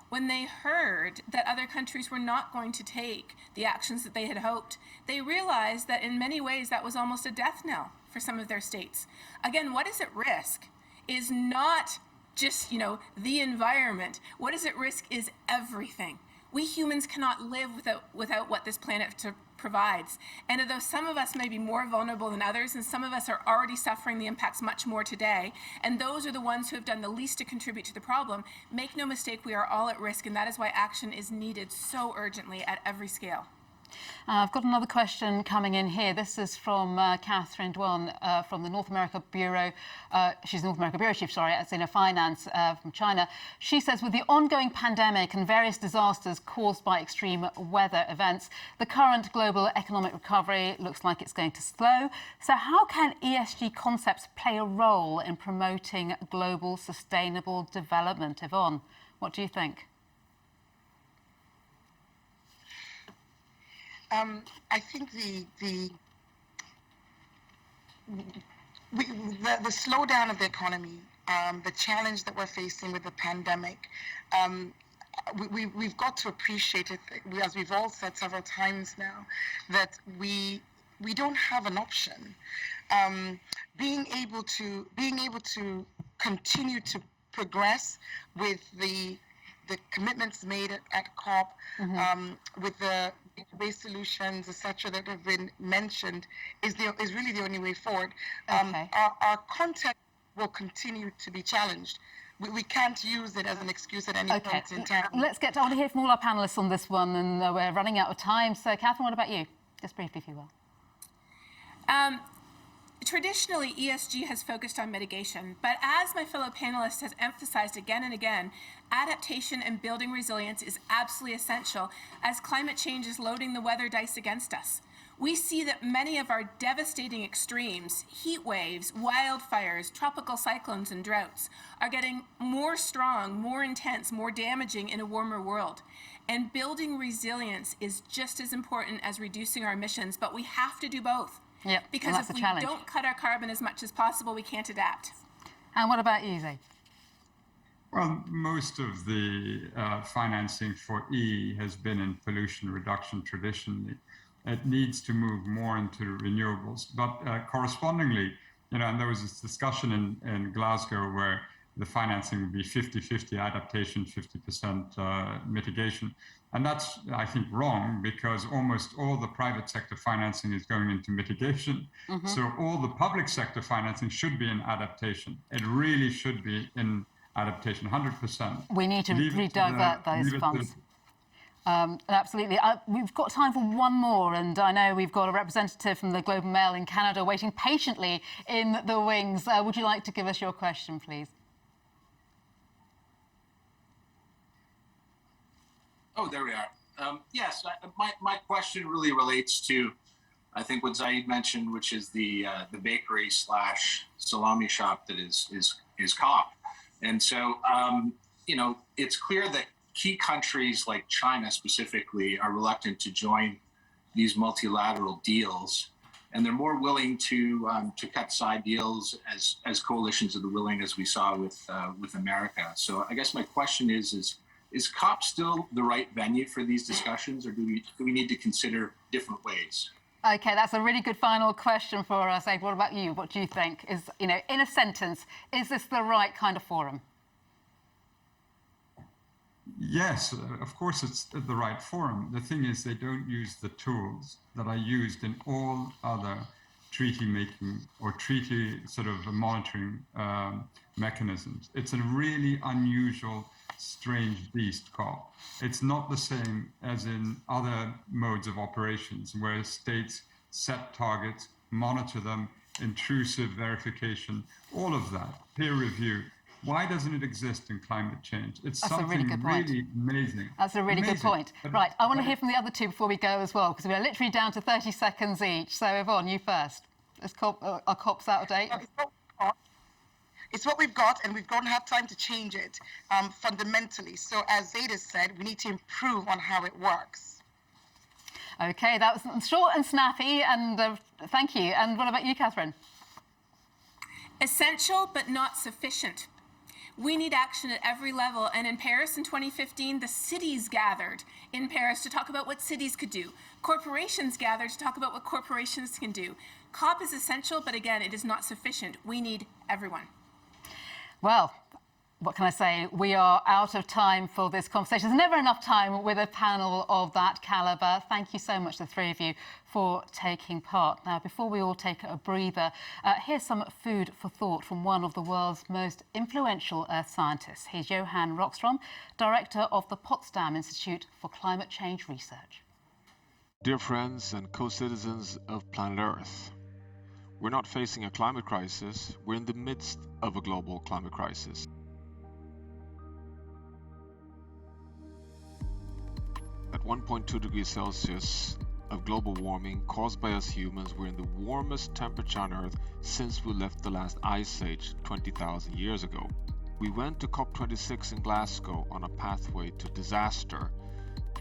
when they heard that other countries were not going to take the actions that they had hoped, they realized that in many ways that was almost a death knell for some of their states. Again, what is at risk is not just, you know, the environment. What is at risk is everything. We humans cannot live without what this planet provides. And although some of us may be more vulnerable than others, and some of us are already suffering the impacts much more today, and those are the ones who have done the least to contribute to the problem, make no mistake, we are all at risk, and that is why action is needed so urgently at every scale.
I've got another question coming in here. This is from Catherine Duan from the North America Bureau. She's the North America Bureau Chief, at Sina Finance from China. She says, with the ongoing pandemic and various disasters caused by extreme weather events, the current global economic recovery looks like it's going to slow. So how can ESG concepts play a role in promoting global sustainable development? Yvonne, what do you think?
I think the slowdown of the economy, the challenge that we're facing with the pandemic, we've got to appreciate it, as we've all said several times now, that we don't have an option. Being able to continue to progress with the commitments made at COP, with the waste solutions, etc., that have been mentioned, is really the only way forward. Our context will continue to be challenged. We can't use it as an excuse at any point in time.
I want to hear from all our panelists on this one, and we're running out of time. So, Catherine, what about you? Just briefly, if you will.
Traditionally, ESG has focused on mitigation, but as my fellow panelist has emphasized again and again, adaptation and building resilience is absolutely essential as climate change is loading the weather dice against us. we see that many of our devastating extremes, heat waves, wildfires, tropical cyclones, and droughts, are getting more strong, more intense, more damaging in a warmer world. And building resilience is just as important as reducing our emissions, but we have to do both.
Yeah,
because if we don't cut our carbon as much as possible, we can't adapt.
And what about you, Zaid?
Well, most of the financing for E has been in pollution reduction traditionally. It needs to move more into renewables. But correspondingly, and there was this discussion in Glasgow where the financing would be 50-50 adaptation, 50% mitigation. And that's, I think, wrong, because almost all the private sector financing is going into mitigation. So all the public sector financing should be in adaptation. It really should be in adaptation, 100%.
We need to redivert those funds. Absolutely. We've got time for one more, and I know we've got a representative from the Globe and Mail in Canada waiting patiently in the wings. Would you like to give us your question, please?
Oh, there we are. Yes, my question really relates to, I think, what Zaid mentioned, which is the bakery / salami shop that is COP. And so, it's clear that key countries like China specifically are reluctant to join these multilateral deals, and they're more willing to cut side deals as coalitions of the willing, as we saw with America. So I guess my question is COP still the right venue for these discussions, or do we need to consider different ways?
Okay, that's a really good final question for us, Zaid. What about you? What do you think? Is, in a sentence, is this the right kind of forum?
Yes, of course it's the right forum. The thing is, they don't use the tools that are used in all other treaty making or treaty sort of monitoring mechanisms. It's a really unusual, strange beast, COP. It's not the same as in other modes of operations where states set targets, monitor them, intrusive verification, all of that, peer review. Why doesn't it exist in climate change? It's something really amazing.
That's a really good point. Right, I want to hear from the other two before we go as well, because we're literally down to 30 seconds each. So, Yvonne, you first. Are COPs out of date?
It's what we've got, and we've got to have time to change it fundamentally. So, as Zaid has said, we need to improve on how it works.
Okay, that was short and snappy, and thank you. And what about you, Catherine?
Essential, but not sufficient. We need action at every level. And in Paris in 2015, the cities gathered in Paris to talk about what cities could do. Corporations gathered to talk about what corporations can do. COP is essential, but again, it is not sufficient. We need everyone.
Well, what can I say? We are out of time for this conversation. There's never enough time with a panel of that calibre. Thank you so much, the three of you, for taking part. Now, before we all take a breather, here's some food for thought from one of the world's most influential earth scientists. He's Johan Rockström, director of the Potsdam Institute for Climate Change Research.
Dear friends and co-citizens of planet Earth, we're not facing a climate crisis, we're in the midst of a global climate crisis. At 1.2 degrees Celsius of global warming caused by us humans, we're in the warmest temperature on Earth since we left the last ice age 20,000 years ago. We went to COP26 in Glasgow on a pathway to disaster,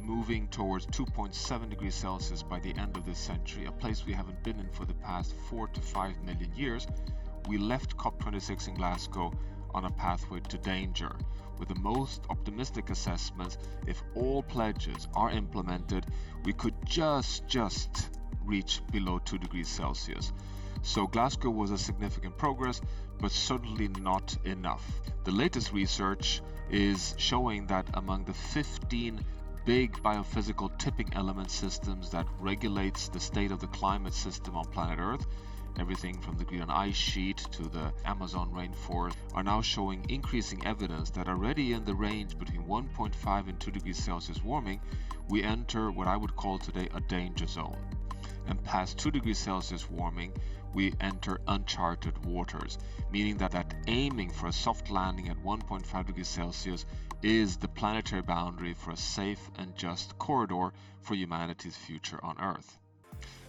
moving towards 2.7 degrees Celsius by the end of this century, a place we haven't been in for the past 4 to 5 million years. We left COP26 in Glasgow on a pathway to danger. With the most optimistic assessments, if all pledges are implemented, we could just reach below 2 degrees Celsius. So Glasgow was a significant progress, but certainly not enough. The latest research is showing that among the 15 big biophysical tipping element systems that regulates the state of the climate system on planet Earth, everything from the Greenland ice sheet to the Amazon rainforest, are now showing increasing evidence that already in the range between 1.5 and 2 degrees Celsius warming, we enter what I would call today a danger zone. And past 2 degrees Celsius warming, we enter uncharted waters, meaning that aiming for a soft landing at 1.5 degrees Celsius is the planetary boundary for a safe and just corridor for humanity's future on Earth.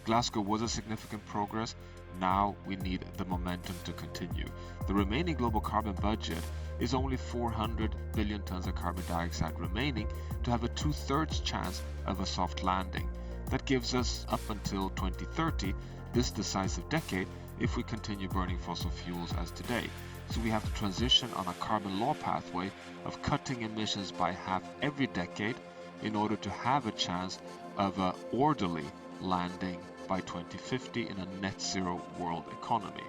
Glasgow was a significant progress. Now we need the momentum to continue. The remaining global carbon budget is only 400 billion tons of carbon dioxide remaining to have a 2/3 chance of a soft landing. That gives us up until 2030, this decisive decade, if we continue burning fossil fuels as today. So we have to transition on a carbon law pathway of cutting emissions by half every decade in order to have a chance of an orderly landing by 2050 in a net zero world economy.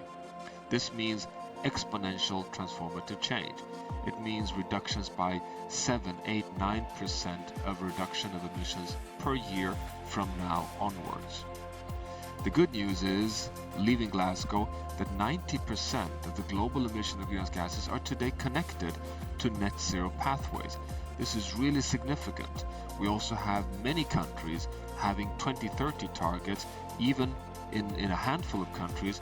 This means exponential transformative change. It means reductions by 7, 8, 9% of reduction of emissions per year from now onwards. The good news is, leaving Glasgow, that 90% of the global emission of greenhouse gases are today connected to net zero pathways. This is really significant. We also have many countries having 2030 targets, even in a handful of countries,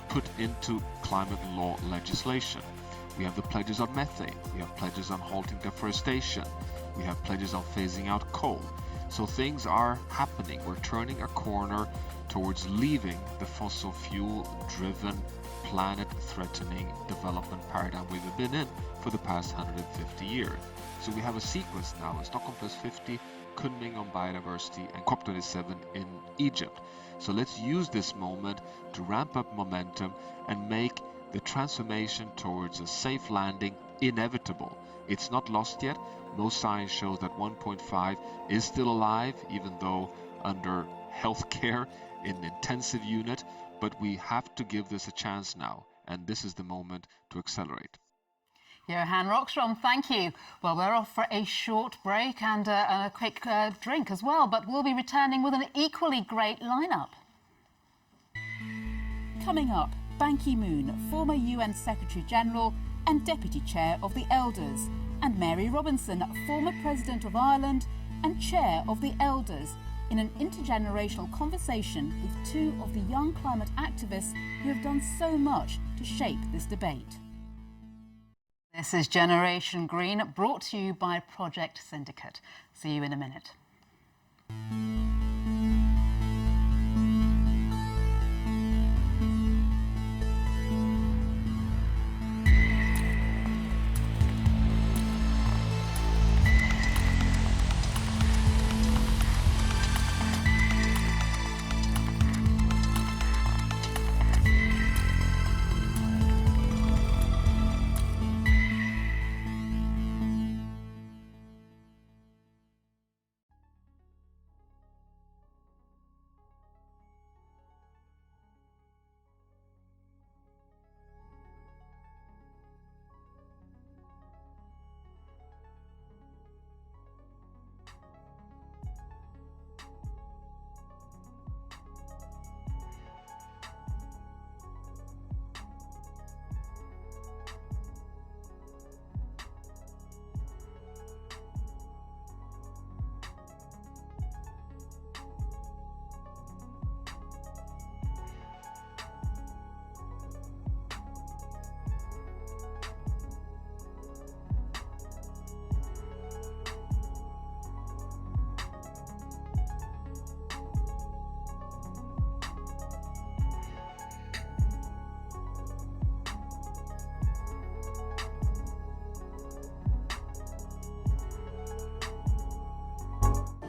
put into climate law legislation. We have the pledges on methane, we have pledges on halting deforestation, we have pledges on phasing out coal. So things are happening. We're turning a corner towards leaving the fossil fuel driven, planet threatening development paradigm we've been in for the past 150 years. So we have a sequence now in Stockholm Plus 50, Kunming on biodiversity, and COP27 in Egypt. So let's use this moment to ramp up momentum and make the transformation towards a safe landing inevitable. It's not lost yet. Most science shows that 1.5 is still alive, even though under healthcare in intensive unit, but we have to give this a chance now, and this is the moment to accelerate.
Johan Rockström, thank you. Well, we're off for a short break and a quick drink as well, but we'll be returning with an equally great lineup. Coming up, Ban Ki-moon, former UN Secretary General and Deputy Chair of the Elders, and Mary Robinson, former President of Ireland and Chair of the Elders, in an intergenerational conversation with two of the young climate activists who have done so much to shape this debate. This is Generation Green, brought to you by Project Syndicate. See you in a minute.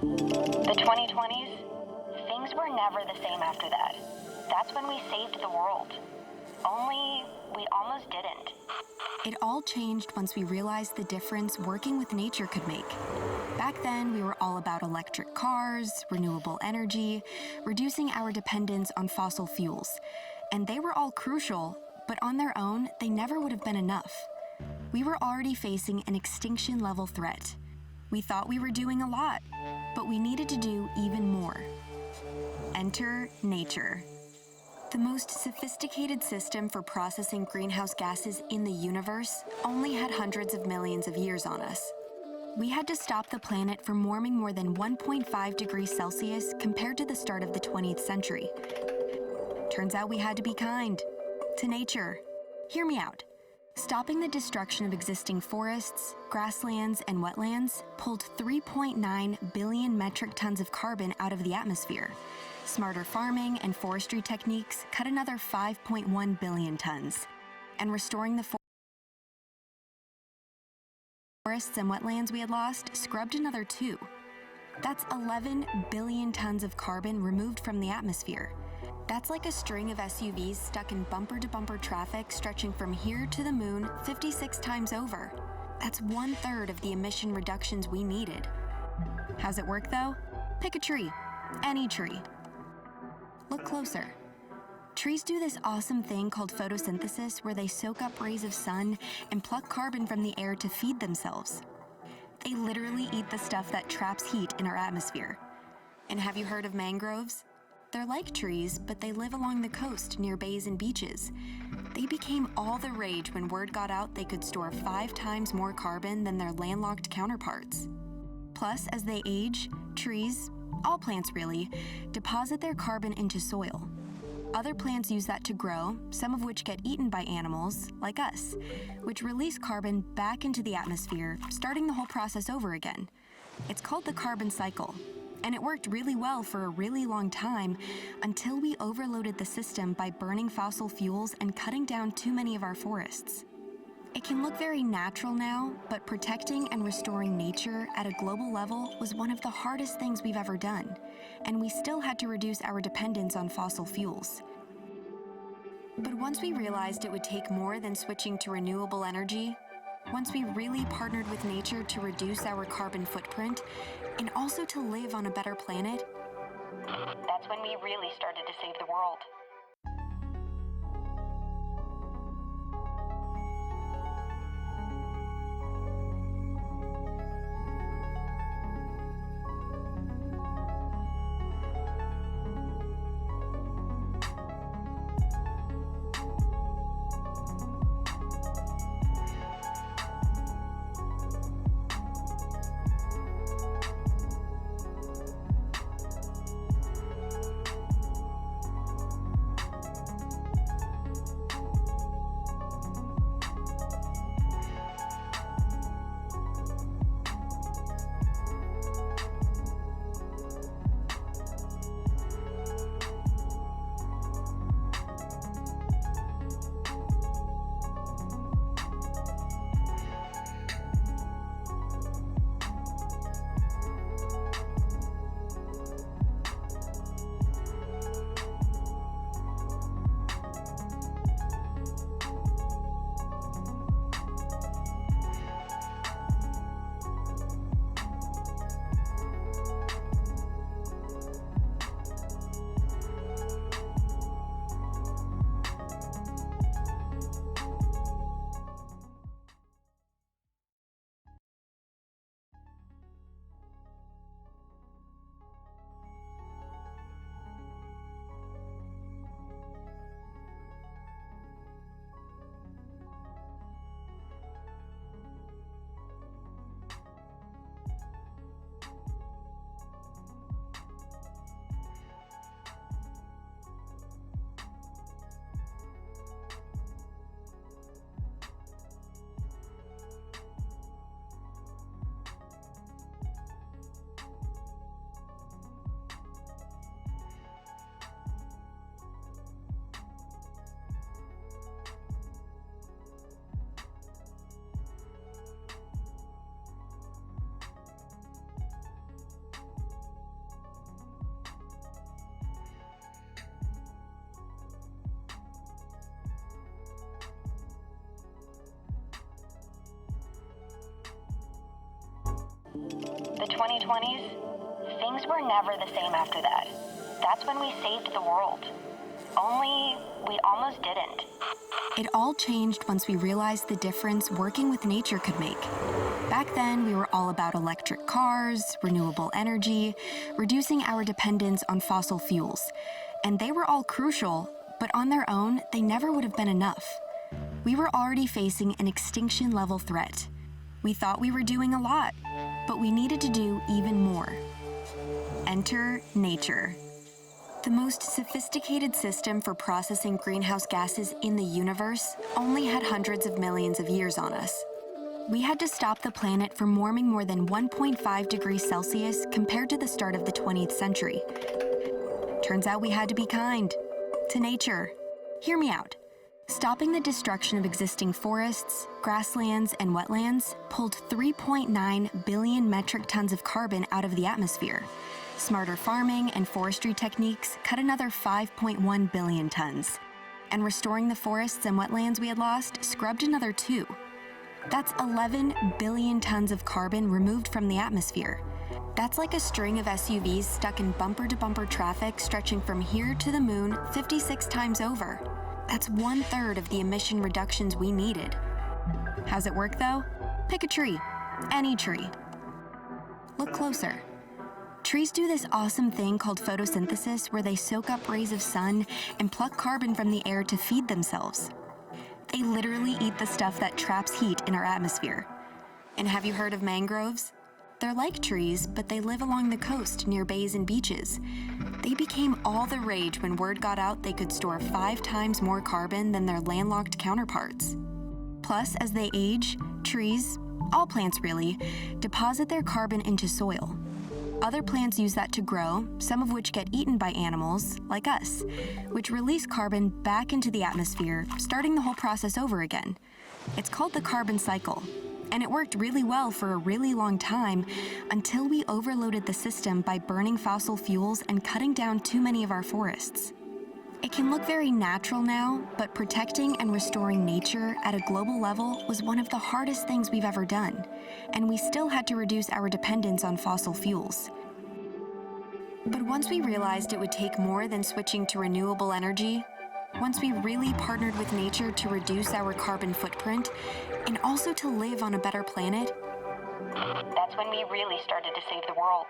The 2020s, things were never the same after that. That's when we saved the world. Only we almost didn't.
It all changed once we realized the difference working with nature could make. Back then, we were all about electric cars, renewable energy, reducing our dependence on fossil fuels. And they were all crucial, but on their own, they never would have been enough. We were already facing an extinction-level threat. We thought we were doing a lot, but we needed to do even more. Enter nature. The most sophisticated system for processing greenhouse gases in the universe only had hundreds of millions of years on us. We had to stop the planet from warming more than 1.5 degrees Celsius compared to the start of the 20th century. Turns out we had to be kind to nature. Hear me out. Stopping the destruction of existing forests, grasslands, and wetlands pulled 3.9 billion metric tons of carbon out of the atmosphere. Smarter farming and forestry techniques cut another 5.1 billion tons. And restoring the forests and wetlands we had lost scrubbed another 2. That's 11 billion tons of carbon removed from the atmosphere. That's like a string of SUVs stuck in bumper-to-bumper traffic stretching from here to the moon 56 times over. That's 1/3 of the emission reductions we needed. How's it work though? Pick a tree. Any tree. Look closer. Trees do this awesome thing called photosynthesis where they soak up rays of sun and pluck carbon from the air to feed themselves. They literally eat the stuff that traps heat in our atmosphere. And have you heard of mangroves? They're like trees, but they live along the coast near bays and beaches. They became all the rage when word got out they could store 5 times more carbon than their landlocked counterparts. Plus, as they age, trees, all plants really, deposit their carbon into soil. Other plants use that to grow, some of which get eaten by animals, like us, which release carbon back into the atmosphere, starting the whole process over again. It's called the carbon cycle. And it worked really well for a really long time until we overloaded the system by burning fossil fuels and cutting down too many of our forests. It can look very natural now, but protecting and restoring nature at a global level was one of the hardest things we've ever done, and we still had to reduce our dependence on fossil fuels. But once we realized it would take more than switching to renewable energy, once we really partnered with nature to reduce our carbon footprint and also to live on a better planet,
that's when we really started to save the world. The 2020s, things were never the same after that. That's when we saved the world. Only we almost didn't.
It all changed once we realized the difference working with nature could make. Back then, we were all about electric cars, renewable energy, reducing our dependence on fossil fuels. And they were all crucial, but on their own, they never would have been enough. We were already facing an extinction-level threat. We thought we were doing a lot, but we needed to do even more. Enter nature. The most sophisticated system for processing greenhouse gases in the universe only had hundreds of millions of years on us. We had to stop the planet from warming more than 1.5 degrees Celsius compared to the start of the 20th century. Turns out we had to be kind to nature. Hear me out. Stopping the destruction of existing forests, grasslands, and wetlands pulled 3.9 billion metric tons of carbon out of the atmosphere. Smarter farming and forestry techniques cut another 5.1 billion tons. And restoring the forests and wetlands we had lost scrubbed another 2. That's 11 billion tons of carbon removed from the atmosphere. That's like a string of SUVs stuck in bumper-to-bumper traffic stretching from here to the moon 56 times over. That's 1/3 of the emission reductions we needed. How's it work, though? Pick a tree. Any tree. Look closer. Trees do this awesome thing called photosynthesis where they soak up rays of sun and pluck carbon from the air to feed themselves. They literally eat the stuff that traps heat in our atmosphere. And have you heard of mangroves? They're like trees, but they live along the coast near bays and beaches. They became all the rage when word got out they could store 5 times more carbon than their landlocked counterparts. Plus, as they age, trees, all plants really, deposit their carbon into soil. Other plants use that to grow, some of which get eaten by animals, like us, which release carbon back into the atmosphere, starting the whole process over again. It's called the carbon cycle, and it worked really well for a really long time until we overloaded the system by burning fossil fuels and cutting down too many of our forests. It can look very natural now, but protecting and restoring nature at a global level was one of the hardest things we've ever done, and we still had to reduce our dependence on fossil fuels. But once we realized it would take more than switching to renewable energy, once we really partnered with nature to reduce our carbon footprint and also to live on a better planet,
that's when we really started to save the world.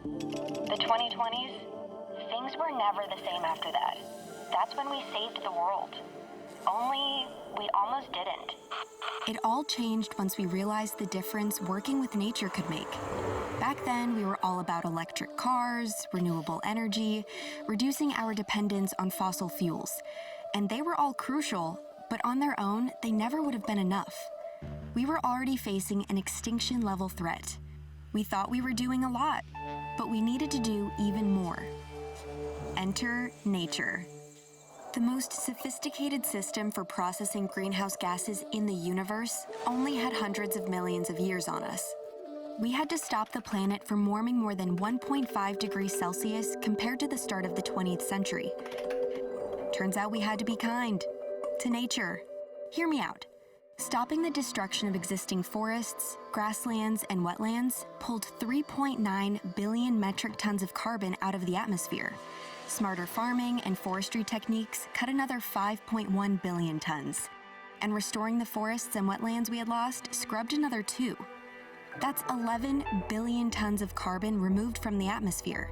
The 2020s, things were never the same after that. That's when we saved the world. Only we almost didn't.
It all changed once we realized the difference working with nature could make. Back then, we were all about electric cars, renewable energy, reducing our dependence on fossil fuels. And they were all crucial, but on their own, they never would have been enough. We were already facing an extinction-level threat. We thought we were doing a lot, but we needed to do even more. Enter nature. The most sophisticated system for processing greenhouse gases in the universe only had hundreds of millions of years on us. We had to stop the planet from warming more than 1.5 degrees Celsius compared to the start of the 20th century. Turns out we had to be kind to nature. Hear me out. Stopping the destruction of existing forests, grasslands, and wetlands pulled 3.9 billion metric tons of carbon out of the atmosphere. Smarter farming and forestry techniques cut another 5.1 billion tons. And restoring the forests and wetlands we had lost scrubbed another 2. That's 11 billion tons of carbon removed from the atmosphere.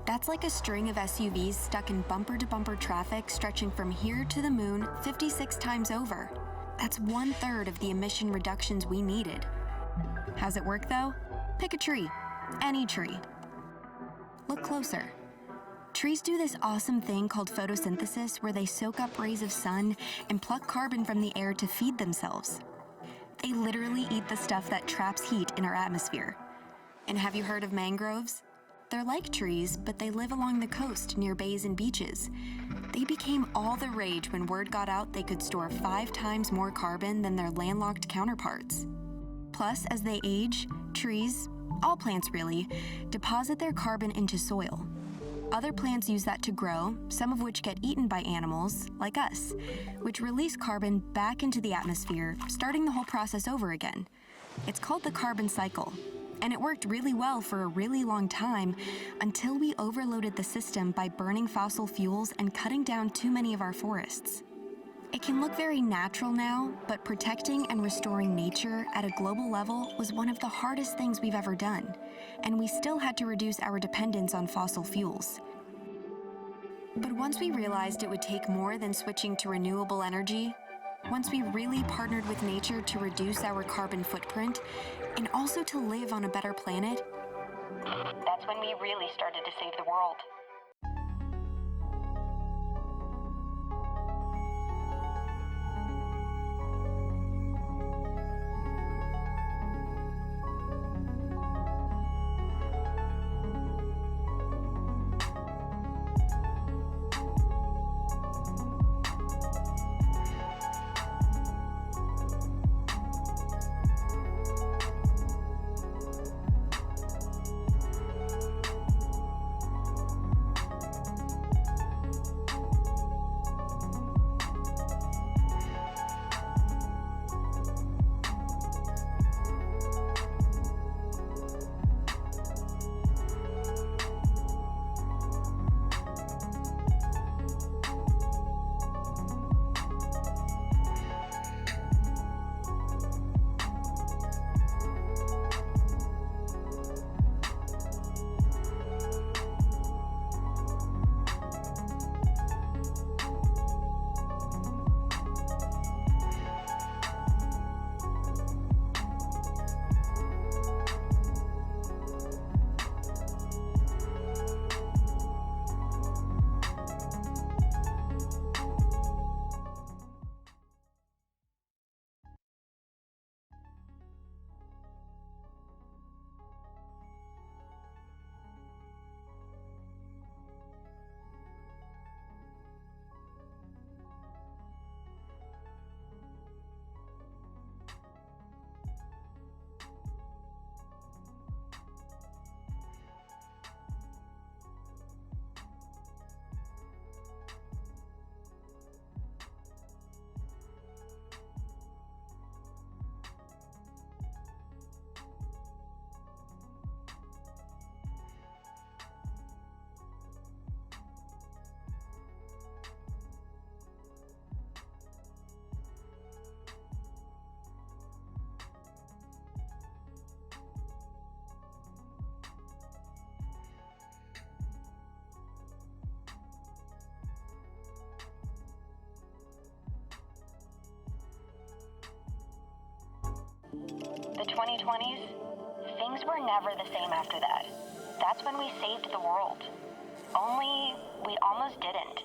That's like a string of SUVs stuck in bumper-to-bumper traffic stretching from here to the moon 56 times over. That's 1/3 of the emission reductions we needed. How's it work, though? Pick a tree. Any tree. Look closer. Trees do this awesome thing called photosynthesis where they soak up rays of sun and pluck carbon from the air to feed themselves. They literally eat the stuff that traps heat in our atmosphere. And have you heard of mangroves? They're like trees, but they live along the coast near bays and beaches. They became all the rage when word got out they could store 5 times more carbon than their landlocked counterparts. Plus, as they age, trees, all plants really, deposit their carbon into soil. Other plants use that to grow, some of which get eaten by animals, like us, which release carbon back into the atmosphere, starting the whole process over again. It's called the carbon cycle, and it worked really well for a really long time until we overloaded the system by burning fossil fuels and cutting down too many of our forests. It can look very natural now, but protecting and restoring nature at a global level was one of the hardest things we've ever done, and we still had to reduce our dependence on fossil fuels. But once we realized it would take more than switching to renewable energy, once we really partnered with nature to reduce our carbon footprint and also to live on a better planet,
that's when we really started to save the world. The 2020s, things were never the same after that. That's when we saved the world. Only we almost didn't.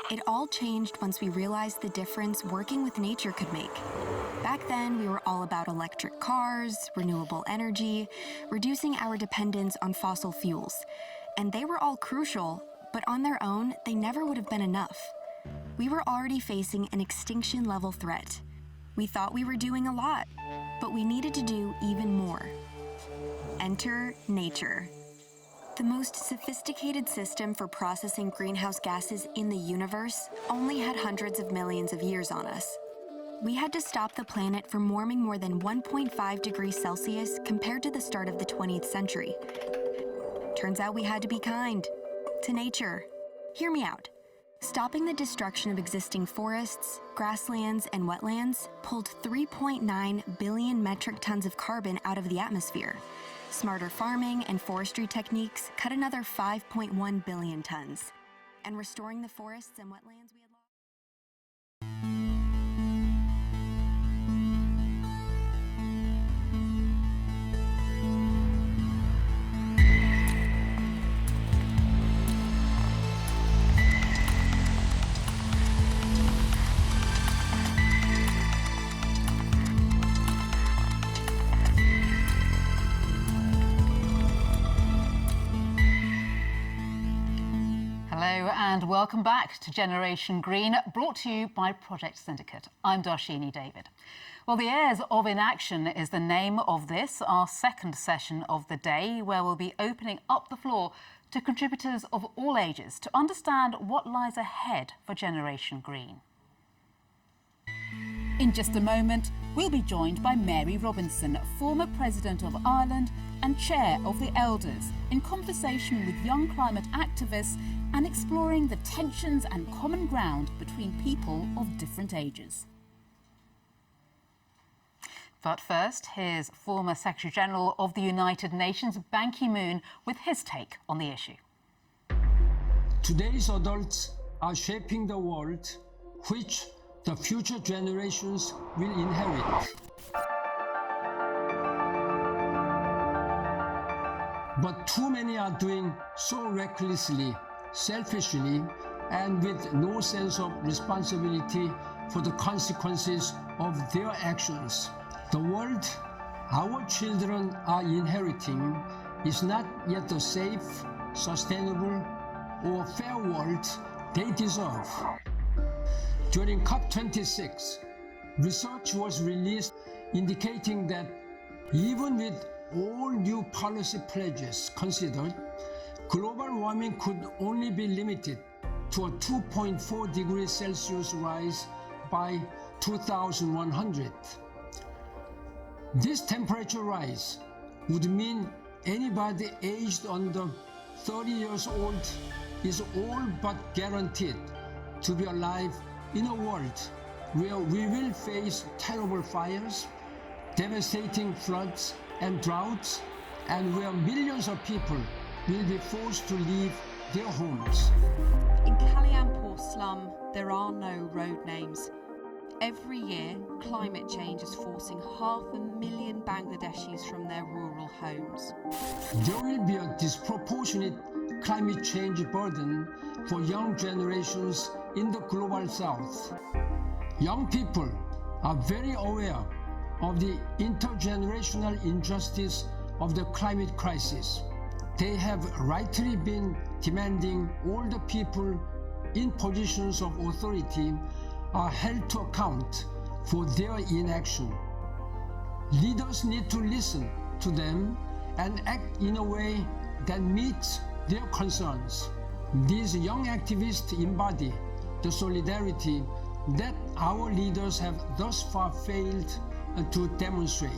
It all changed once we realized the difference working with nature could make. Back then, we were all about electric cars, renewable energy, reducing our dependence on fossil fuels. And they were all crucial, but on their own, they never would have been enough. We were already facing an extinction-level threat. We thought we were doing a lot, but we needed to do even more. Enter nature. The most sophisticated system for processing greenhouse gases in the universe only had hundreds of millions of years on us. We had to stop the planet from warming more than 1.5 degrees Celsius compared to the start of the 20th century. Turns out we had to be kind to nature. Hear me out. Stopping the destruction of existing forests, grasslands, and wetlands pulled 3.9 billion metric tons of carbon out of the atmosphere. Smarter farming and forestry techniques cut another 5.1 billion tons. And restoring the forests and wetlands we had lost.
Hello and welcome back to Generation Green, brought to you by Project Syndicate. I'm Darshini David. Well, The Heirs of Inaction is the name of this, our second session of the day, where we'll be opening up the floor to contributors of all ages to understand what lies ahead for Generation Green. In just a moment, we'll be joined by Mary Robinson, former President of Ireland and Chair of the Elders, in conversation with young climate activists and exploring the tensions and common ground between people of different ages. But first, here's former Secretary General of the United Nations, Ban Ki-moon, with his take on the issue.
Today's adults are shaping the world which the future generations will inherit. But too many are doing so recklessly, selfishly, and with no sense of responsibility for the consequences of their actions. The world our children are inheriting is not yet the safe, sustainable, or fair world they deserve. During COP26, research was released indicating that even with all new policy pledges considered, global warming could only be limited to a 2.4 degrees Celsius rise by 2100. This temperature rise would mean anybody aged under 30 years old is all but guaranteed to be alive in a world where we will face terrible fires, devastating floods and droughts, and where millions of people will be forced to leave their homes.
In Kaliampur slum, there are no road names. Every year, climate change is forcing 500,000 Bangladeshis from their rural homes.
There will be a disproportionate climate change burden for young generations in the global south. Young people are very aware of the intergenerational injustice of the climate crisis. They have rightly been demanding all the people in positions of authority are held to account for their inaction. Leaders need to listen to them and act in a way that meets their concerns. These young activists embody the solidarity that our leaders have thus far failed to demonstrate.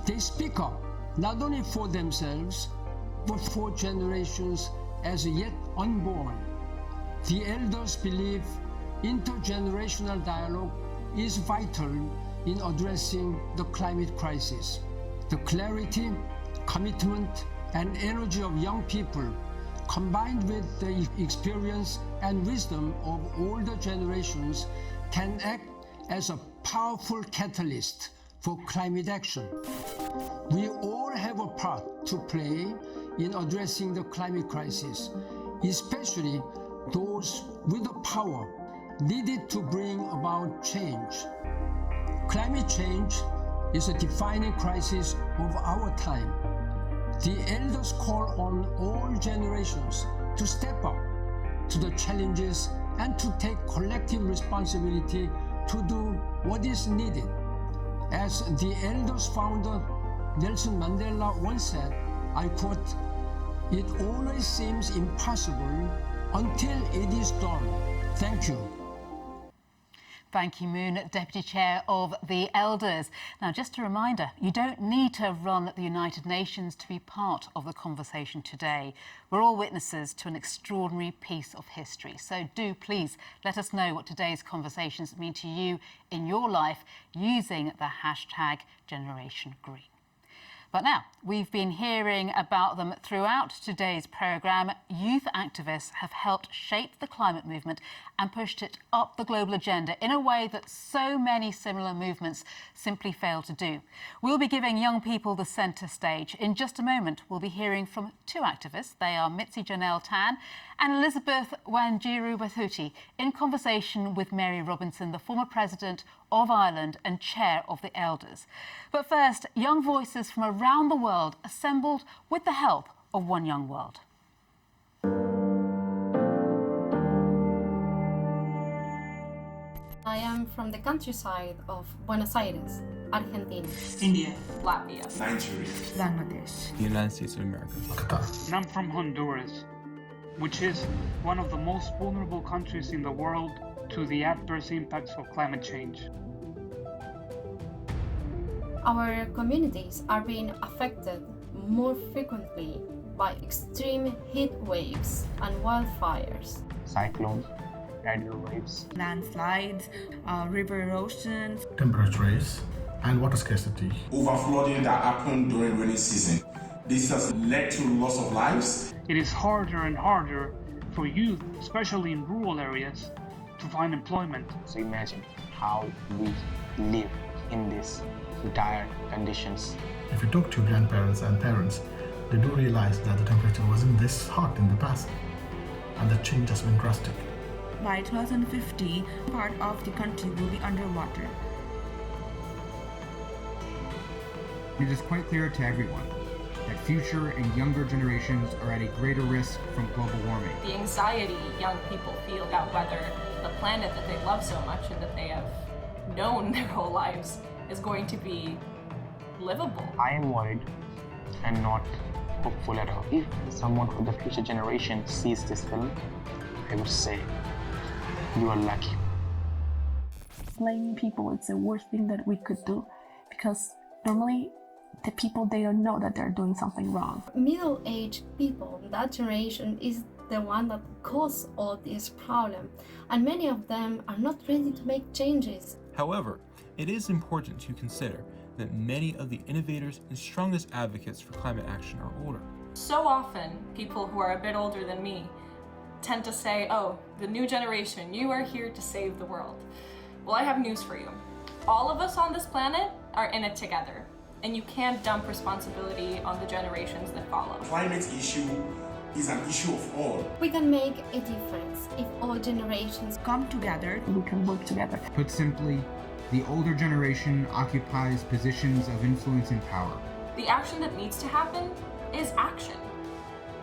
They speak up not only for themselves, but for generations as yet unborn. The elders believe intergenerational dialogue is vital in addressing the climate crisis. The clarity, commitment, and energy of young people, combined with the experience and wisdom of older generations, can act as a powerful catalyst for climate action. We all have a part to play in addressing the climate crisis, especially those with the power needed to bring about change. Climate change is a defining crisis of our time. The elders call on all generations to step up to the challenges and to take collective responsibility to do what is needed. As the elders founder Nelson Mandela once said, I quote, "It always seems impossible until it is done." Thank you.
Ban Ki-moon, Deputy Chair of the Elders. Now, just a reminder, you don't need to run the United Nations to be part of the conversation today. We're all witnesses to an extraordinary piece of history. So do please let us know what today's conversations mean to you in your life using the hashtag Generation Green. But now, we've been hearing about them throughout today's programme. Youth activists have helped shape the climate movement and pushed it up the global agenda in a way that so many similar movements simply fail to do. We'll be giving young people the centre stage. In just a moment, we'll be hearing from two activists. They are Mitzi Janelle Tan and Elizabeth Wanjiru Wathuti, in conversation with Mary Robinson, the former president of Ireland and chair of the Elders. But first, young voices from around the world assembled with the help of One Young World.
I am from the countryside of Buenos Aires, Argentina.
India.
Latvia.
Nigeria.
Bangladesh.
The United States of America.
And I'm from Honduras, which is one of the most vulnerable countries in the world to the adverse impacts of climate change.
Our communities are being affected more frequently by extreme heat waves and wildfires.
Cyclones, tidal waves,
landslides, river erosions,
temperature rise, and water scarcity.
Overflooding that happened during rainy season. This has led to loss of lives.
It is harder and harder for youth, especially in rural areas, to find employment.
So imagine how we live in these dire conditions.
If you talk to grandparents and parents, they do realize that the temperature wasn't this hot in the past, and the change has been drastic.
By 2050, part of the country will be underwater.
It is quite clear to everyone that future and younger generations are at a greater risk from global warming.
The anxiety young people feel about whether the planet that they love so much and that they have known their whole lives is going to be livable.
I am worried and not hopeful at all. If someone from the future generation sees this film, I would say, you are lucky.
Blaming people is the worst thing that we could do, because normally the people, they don't know that they're doing something wrong.
Middle-aged people, that generation is the one that caused all this problem, and many of them are not ready to make changes.
However, it is important to consider that many of the innovators and strongest advocates for climate action are older.
So often, people who are a bit older than me tend to say, oh, the new generation, you are here to save the world. Well, I have news for you. All of us on this planet are in it together, and you can't dump responsibility on the generations that follow.
Climate issue is an issue of all.
We can make a difference if all generations
come together.
We can work together.
Put simply, the older generation occupies positions of influence and power.
The action that needs to happen is action.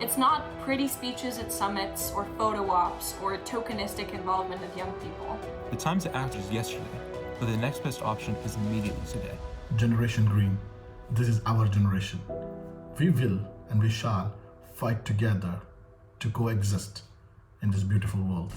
It's not pretty speeches at summits or photo ops or tokenistic involvement of young people.
The time to act was yesterday, but the next best option is immediately today.
Generation Green, this is our generation. We will and we shall fight together to coexist in this beautiful world.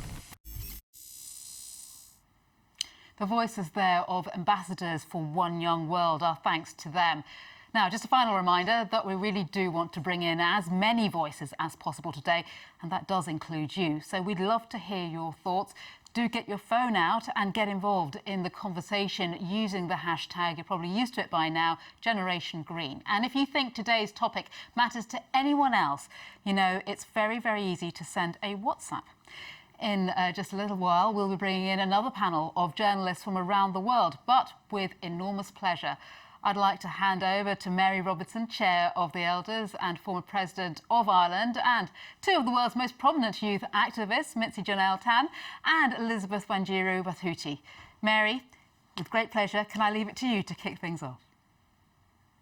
The voices there of ambassadors for One Young World, our thanks to them. Now, just a final reminder that we really do want to bring in as many voices as possible today, and that does include you. So we'd love to hear your thoughts. Do get your phone out and get involved in the conversation using the hashtag, you're probably used to it by now, Generation Green. And if you think today's topic matters to anyone else, you know, it's very, very easy to send a WhatsApp. In just a little while, we'll be bringing in another panel of journalists from around the world, but with enormous pleasure, I'd like to hand over to Mary Robertson, Chair of the Elders and former President of Ireland, and two of the world's most prominent youth activists, Mitzi Janelle Tan and Elizabeth Wanjiru Wathuti. Mary, with great pleasure, can I leave it to you to kick things off?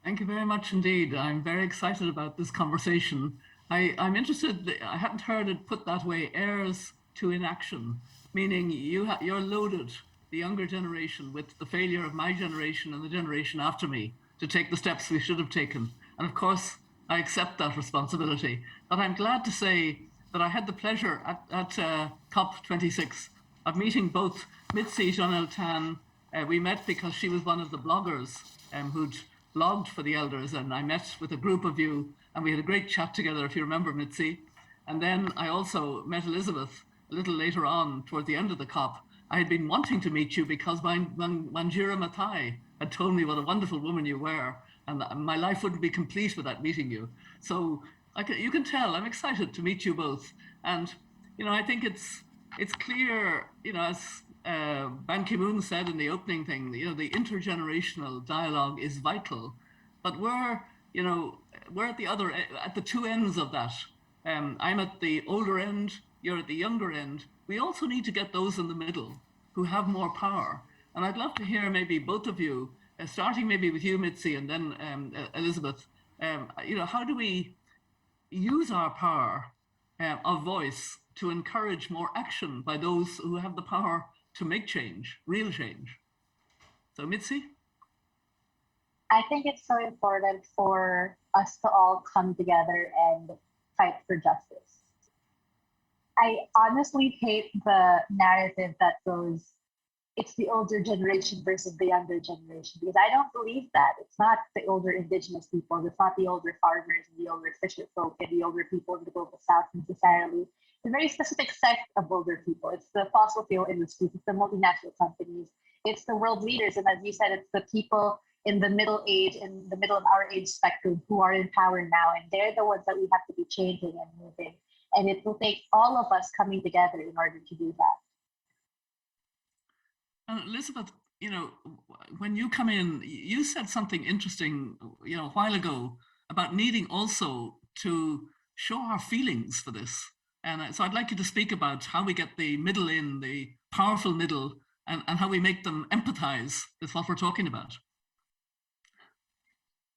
Thank you very much indeed. I'm very excited about this conversation. I'm interested, I hadn't heard it put that way, heirs to inaction, meaning you're loaded, the younger generation, with the failure of my generation and the generation after me to take the steps we should have taken. And of course, I accept that responsibility. But I'm glad to say that I had the pleasure at COP26 of meeting both Mitzi Janelle Tan. We met because she was one of the bloggers who'd blogged for the Elders, and I met with a group of you and we had a great chat together, if you remember, Mitzi. And then I also met Elizabeth a little later on, toward the end of the COP. I had been wanting to meet you because Wanjiru Maathai had told me what a wonderful woman you were, and my life wouldn't be complete without meeting you. So you can tell I'm excited to meet you both. And, you know, I think it's clear, you know, as Ban Ki-moon said in the opening thing, you know, the intergenerational dialogue is vital, but we're at the two ends of that. I'm at the older end, you're at the younger end. We also need to get those in the middle who have more power. And I'd love to hear maybe both of you, starting maybe with you, Mitzi, and then Elizabeth, you know, how do we use our power of voice to encourage more action by those who have the power to make change, real change? So Mitzi?
I think it's so important for us to all come together and fight for justice. I honestly hate the narrative that goes, it's the older generation versus the younger generation, because I don't believe that. It's not the older indigenous people, it's not the older farmers and the older fisher folk and the older people in the global south necessarily. It's a very specific sect of older people. It's the fossil fuel industries, it's the multinational companies, it's the world leaders, and as you said, it's the people in the middle age, in the middle of our age spectrum who are in power now, and they're the ones that we have to be changing and moving. And it will take all of us coming together in order to do that.
Elizabeth, you know, when you come in, you said something interesting, you know, a while ago about needing also to show our feelings for this. And so I'd like you to speak about how we get the middle in, the powerful middle, and how we make them empathize with what we're talking about.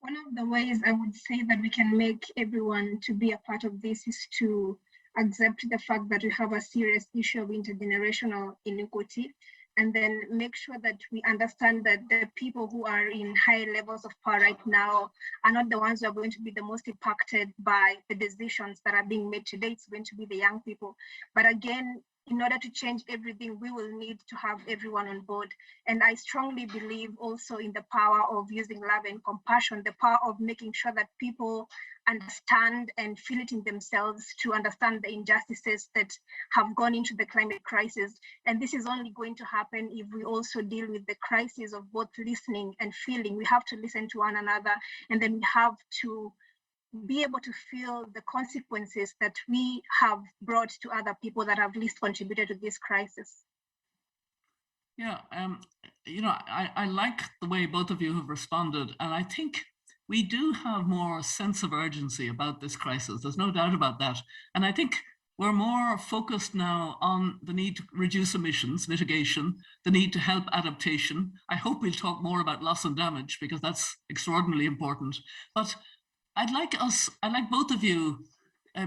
One of the ways I would say that we can make everyone to be a part of this is to accept the fact that we have a serious issue of intergenerational inequity, and then make sure that we understand that the people who are in high levels of power right now are not the ones who are going to be the most impacted by the decisions that are being made today. It's going to be the young people. But again, in order to change everything, we will need to have everyone on board. And I strongly believe also in the power of using love and compassion, the power of making sure that people understand and feel it in themselves to understand the injustices that have gone into the climate crisis. And this is only going to happen if we also deal with the crisis of both listening and feeling. We have to listen to one another, and then we have to be able to feel the consequences that we have brought to other people that have least contributed to this crisis.
Yeah, you know, I like the way both of you have responded, and I think we do have more sense of urgency about this crisis. There's no doubt about that. And I think we're more focused now on the need to reduce emissions, mitigation, the need to help adaptation. I hope we'll talk more about loss and damage, because that's extraordinarily important. But I'd like both of you,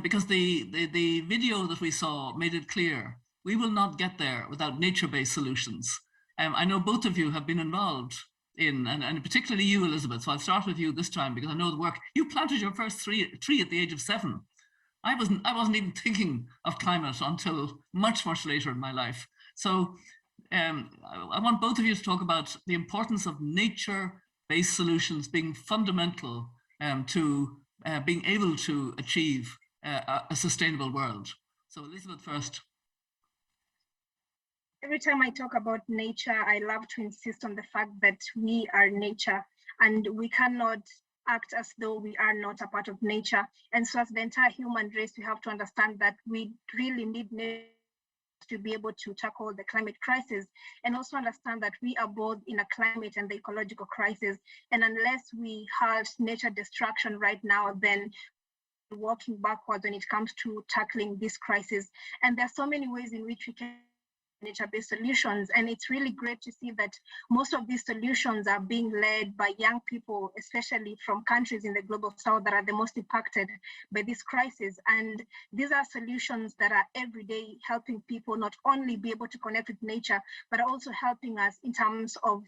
because the video that we saw made it clear, we will not get there without nature-based solutions. I know both of you have been involved in, and particularly you, Elizabeth, so I'll start with you this time because I know the work. You planted your first tree at the age of 7. I wasn't even thinking of climate until much, much later in my life. So I want both of you to talk about the importance of nature-based solutions being fundamental to being able to achieve a sustainable world. So Elizabeth first.
Every time I talk about nature, I love to insist on the fact that we are nature, and we cannot act as though we are not a part of nature. And so as the entire human race, we have to understand that we really need nature to be able to tackle the climate crisis, and also understand that we are both in a climate and the ecological crisis. And unless we halt nature destruction right now, then walking backwards when it comes to tackling this crisis. And there are so many ways in which we can nature-based solutions, and it's really great to see that most of these solutions are being led by young people, especially from countries in the global south that are the most impacted by this crisis. And these are solutions that are every day helping people not only be able to connect with nature, but also helping us in terms of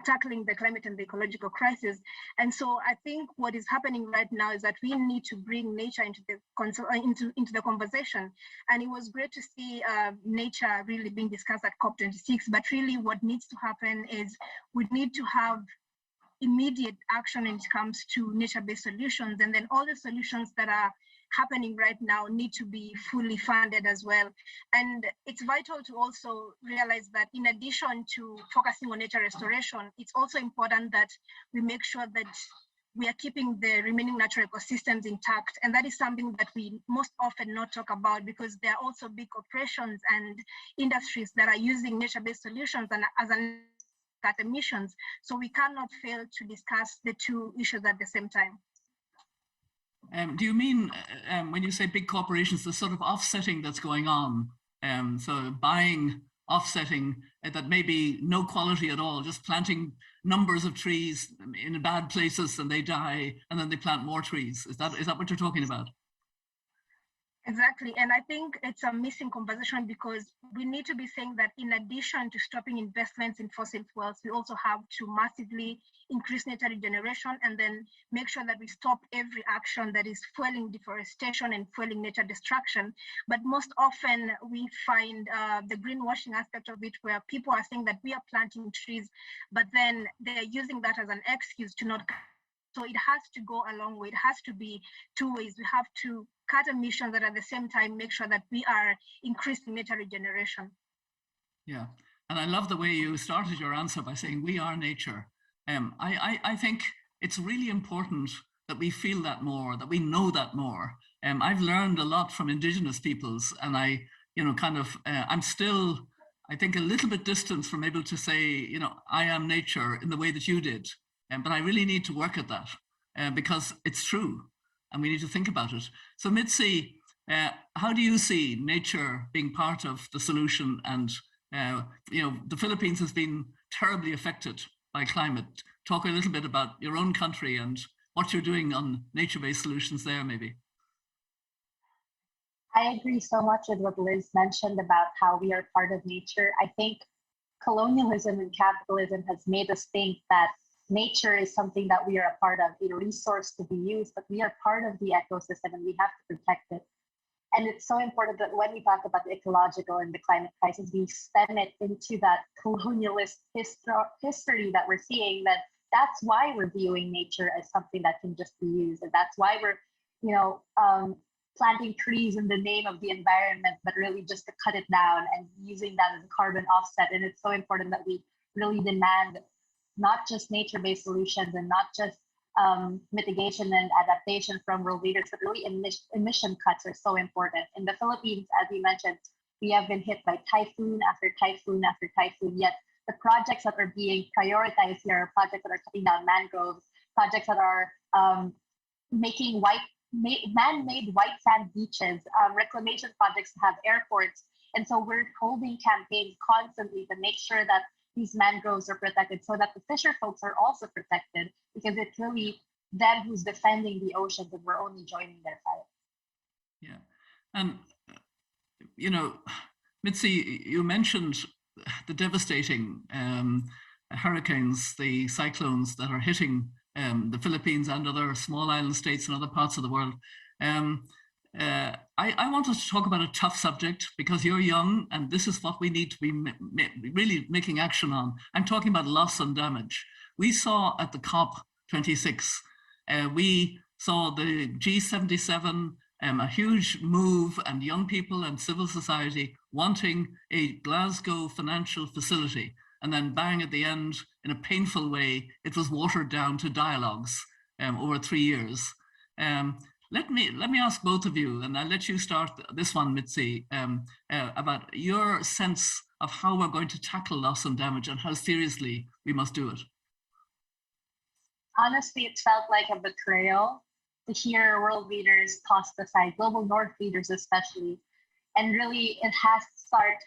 tackling the climate and the ecological crisis. And so I think what is happening right now is that we need to bring nature into the conversation. And it was great to see nature really being discussed at COP26, but really what needs to happen is we need to have immediate action when it comes to nature-based solutions, and then all the solutions that are happening right now need to be fully funded as well. And it's vital to also realize that in addition to focusing on nature restoration, it's also important that we make sure that we are keeping the remaining natural ecosystems intact. And that is something that we most often not talk about, because there are also big corporations and industries that are using nature-based solutions and as an cut emissions. So we cannot fail to discuss the two issues at the same time.
Do you mean when you say big corporations, the sort of offsetting that's going on? So buying, offsetting, that may be no quality at all, just planting numbers of trees in bad places and they die, and then they plant more trees. Is that what you're talking about?
Exactly. And I think it's a missing conversation, because we need to be saying that in addition to stopping investments in fossil fuels, we also have to massively increase nature regeneration, and then make sure that we stop every action that is fueling deforestation and fueling nature destruction. But most often we find the greenwashing aspect of it, where people are saying that we are planting trees, but then they're using that as an excuse to not. So it has to go a long way. It has to be two ways. We have to cut emissions, and at the same time make sure that we are increasing nature regeneration.
Yeah, and I love the way you started your answer by saying we are nature. I think it's really important that we feel that more, that we know that more. I've learned a lot from Indigenous peoples, and I'm still, I think, a little bit distant from able to say, I am nature in the way that you did. But I really need to work at that because it's true, and we need to think about it. So Mitzi, how do you see nature being part of the solution? And the Philippines has been terribly affected by climate. Talk a little bit about your own country and what you're doing on nature-based solutions there, maybe.
I agree so much with what Liz mentioned about how we are part of nature. I think colonialism and capitalism has made us think that nature is something that we are a part of, a resource to be used, but we are part of the ecosystem and we have to protect it. And it's so important that when we talk about the ecological and the climate crisis, we stem it into that colonialist history that we're seeing, that's why we're viewing nature as something that can just be used. And that's why we're, planting trees in the name of the environment, but really just to cut it down and using that as a carbon offset. And it's so important that we really demand not just nature-based solutions and not just mitigation and adaptation from world leaders, but really emission cuts are so important. In the Philippines, as we mentioned, we have been hit by typhoon after typhoon after typhoon, yet the projects that are being prioritized here are projects that are cutting down mangroves, projects that are making man-made white sand beaches, reclamation projects to have airports. And so we're holding campaigns constantly to make sure that these mangroves are protected, so that the fisher folks are also protected, because it's really them who's defending the oceans and we're only joining their fight.
Yeah. And, Mitzi, you mentioned the devastating hurricanes, the cyclones that are hitting the Philippines and other small island states and other parts of the world. I want us to talk about a tough subject because you're young and this is what we need to be really making action on. I'm talking about loss and damage. We saw at the COP26, we saw the G77, a huge move, and young people and civil society wanting a Glasgow financial facility. And then bang, at the end, in a painful way, it was watered down to dialogues over 3 years. Let me ask both of you, and I'll let you start this one, Mitzi, about your sense of how we're going to tackle loss and damage and how seriously we must do it.
Honestly, it felt like a betrayal to hear world leaders tossed aside, global north leaders especially. And really, it has to start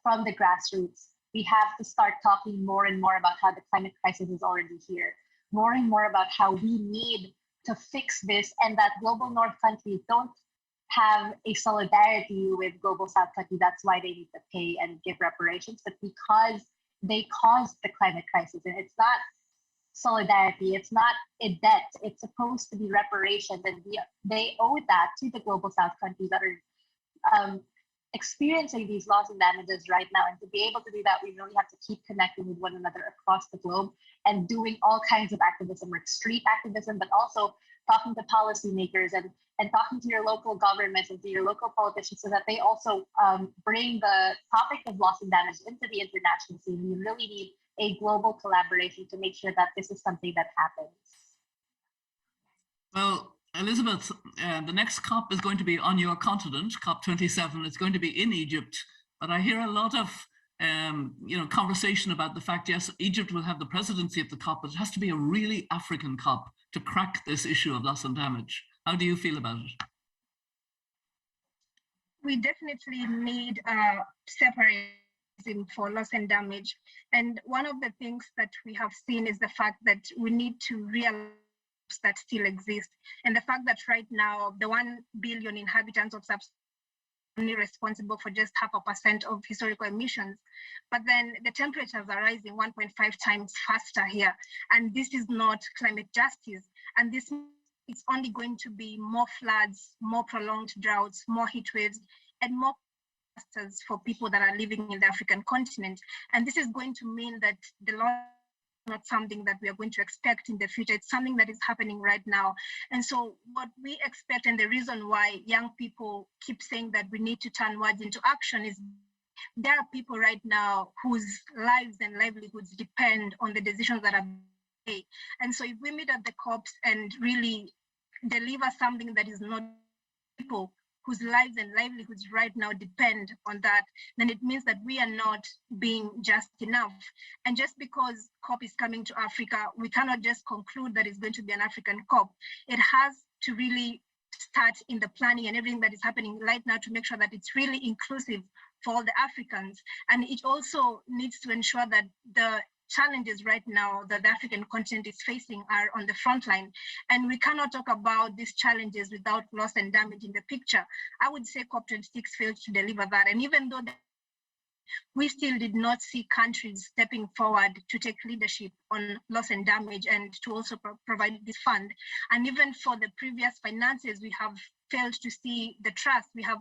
from the grassroots. We have to start talking more and more about how the climate crisis is already here, more and more about how we need to fix this, and that global north countries don't have a solidarity with global south countries. That's why they need to pay and give reparations, but because they caused the climate crisis. And it's not solidarity, it's not a debt, it's supposed to be reparations, and they owe that to the global south countries that are experiencing these loss and damages right now. And to be able to do that, we really have to keep connecting with one another across the globe and doing all kinds of activism, like street activism, but also talking to policymakers and talking to your local governments and to your local politicians so that they also bring the topic of loss and damage into the international scene. We really need a global collaboration to make sure that this is something that happens.
Well, Elizabeth, the next COP is going to be on your continent, COP27. It's going to be in Egypt, but I hear a lot of conversation about the fact, yes, Egypt will have the presidency of the COP, but it has to be a really African COP to crack this issue of loss and damage. How do you feel about it?
We definitely need separatism for loss and damage. And one of the things that we have seen is the fact that we need to realize that still exist. And the fact that right now, the 1 billion inhabitants of Sub-Saharan only responsible for just 0.5% of historical emissions. But then the temperatures are rising 1.5 times faster here. And this is not climate justice. And this is only going to be more floods, more prolonged droughts, more heat waves, and more disasters for people that are living in the African continent. And this is going to mean that the loss not something that we are going to expect in the future. It's something that is happening right now. And so what we expect, and the reason why young people keep saying that we need to turn words into action, is there are people right now whose lives and livelihoods depend on the decisions that are made. And so if we meet at the COPs and really deliver something that is not people whose lives and livelihoods right now depend on that, then it means that we are not being just enough. And just because COP is coming to Africa, we cannot just conclude that it's going to be an African COP. It has to really start in the planning and everything that is happening right now to make sure that it's really inclusive for all the Africans. And it also needs to ensure that the challenges right now that the African continent is facing are on the front line. And we cannot talk about these challenges without loss and damage in the picture. I would say COP26 failed to deliver that. And even though we still did not see countries stepping forward to take leadership on loss and damage and to also provide this fund. And even for the previous finances, we have failed to see the trust. We have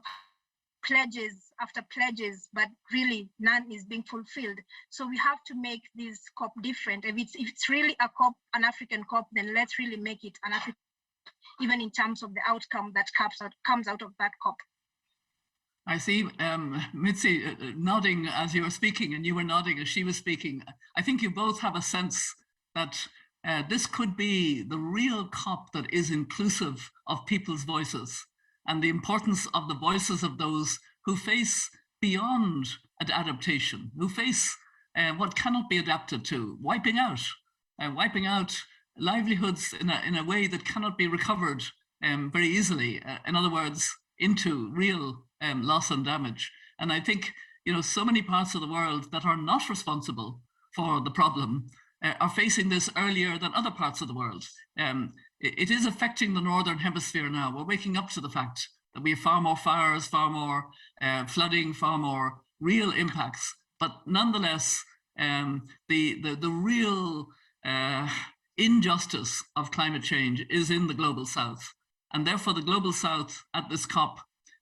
pledges after pledges, but really none is being fulfilled. So we have to make this COP different. If it's really a COP, an African COP, then let's really make it an African, even in terms of the outcome that comes out of that COP.
I see Mitzi nodding as you were speaking, and you were nodding as she was speaking. I think you both have a sense that this could be the real COP that is inclusive of people's voices, and the importance of the voices of those who face beyond adaptation, who face what cannot be adapted to, wiping out livelihoods in a way that cannot be recovered very easily. In other words, into real loss and damage. And I think, so many parts of the world that are not responsible for the problem are facing this earlier than other parts of the world. It is affecting the Northern Hemisphere now. We're waking up to the fact that we have far more fires, far more flooding, far more real impacts. But nonetheless, the real injustice of climate change is in the Global South. And therefore, the Global South at this COP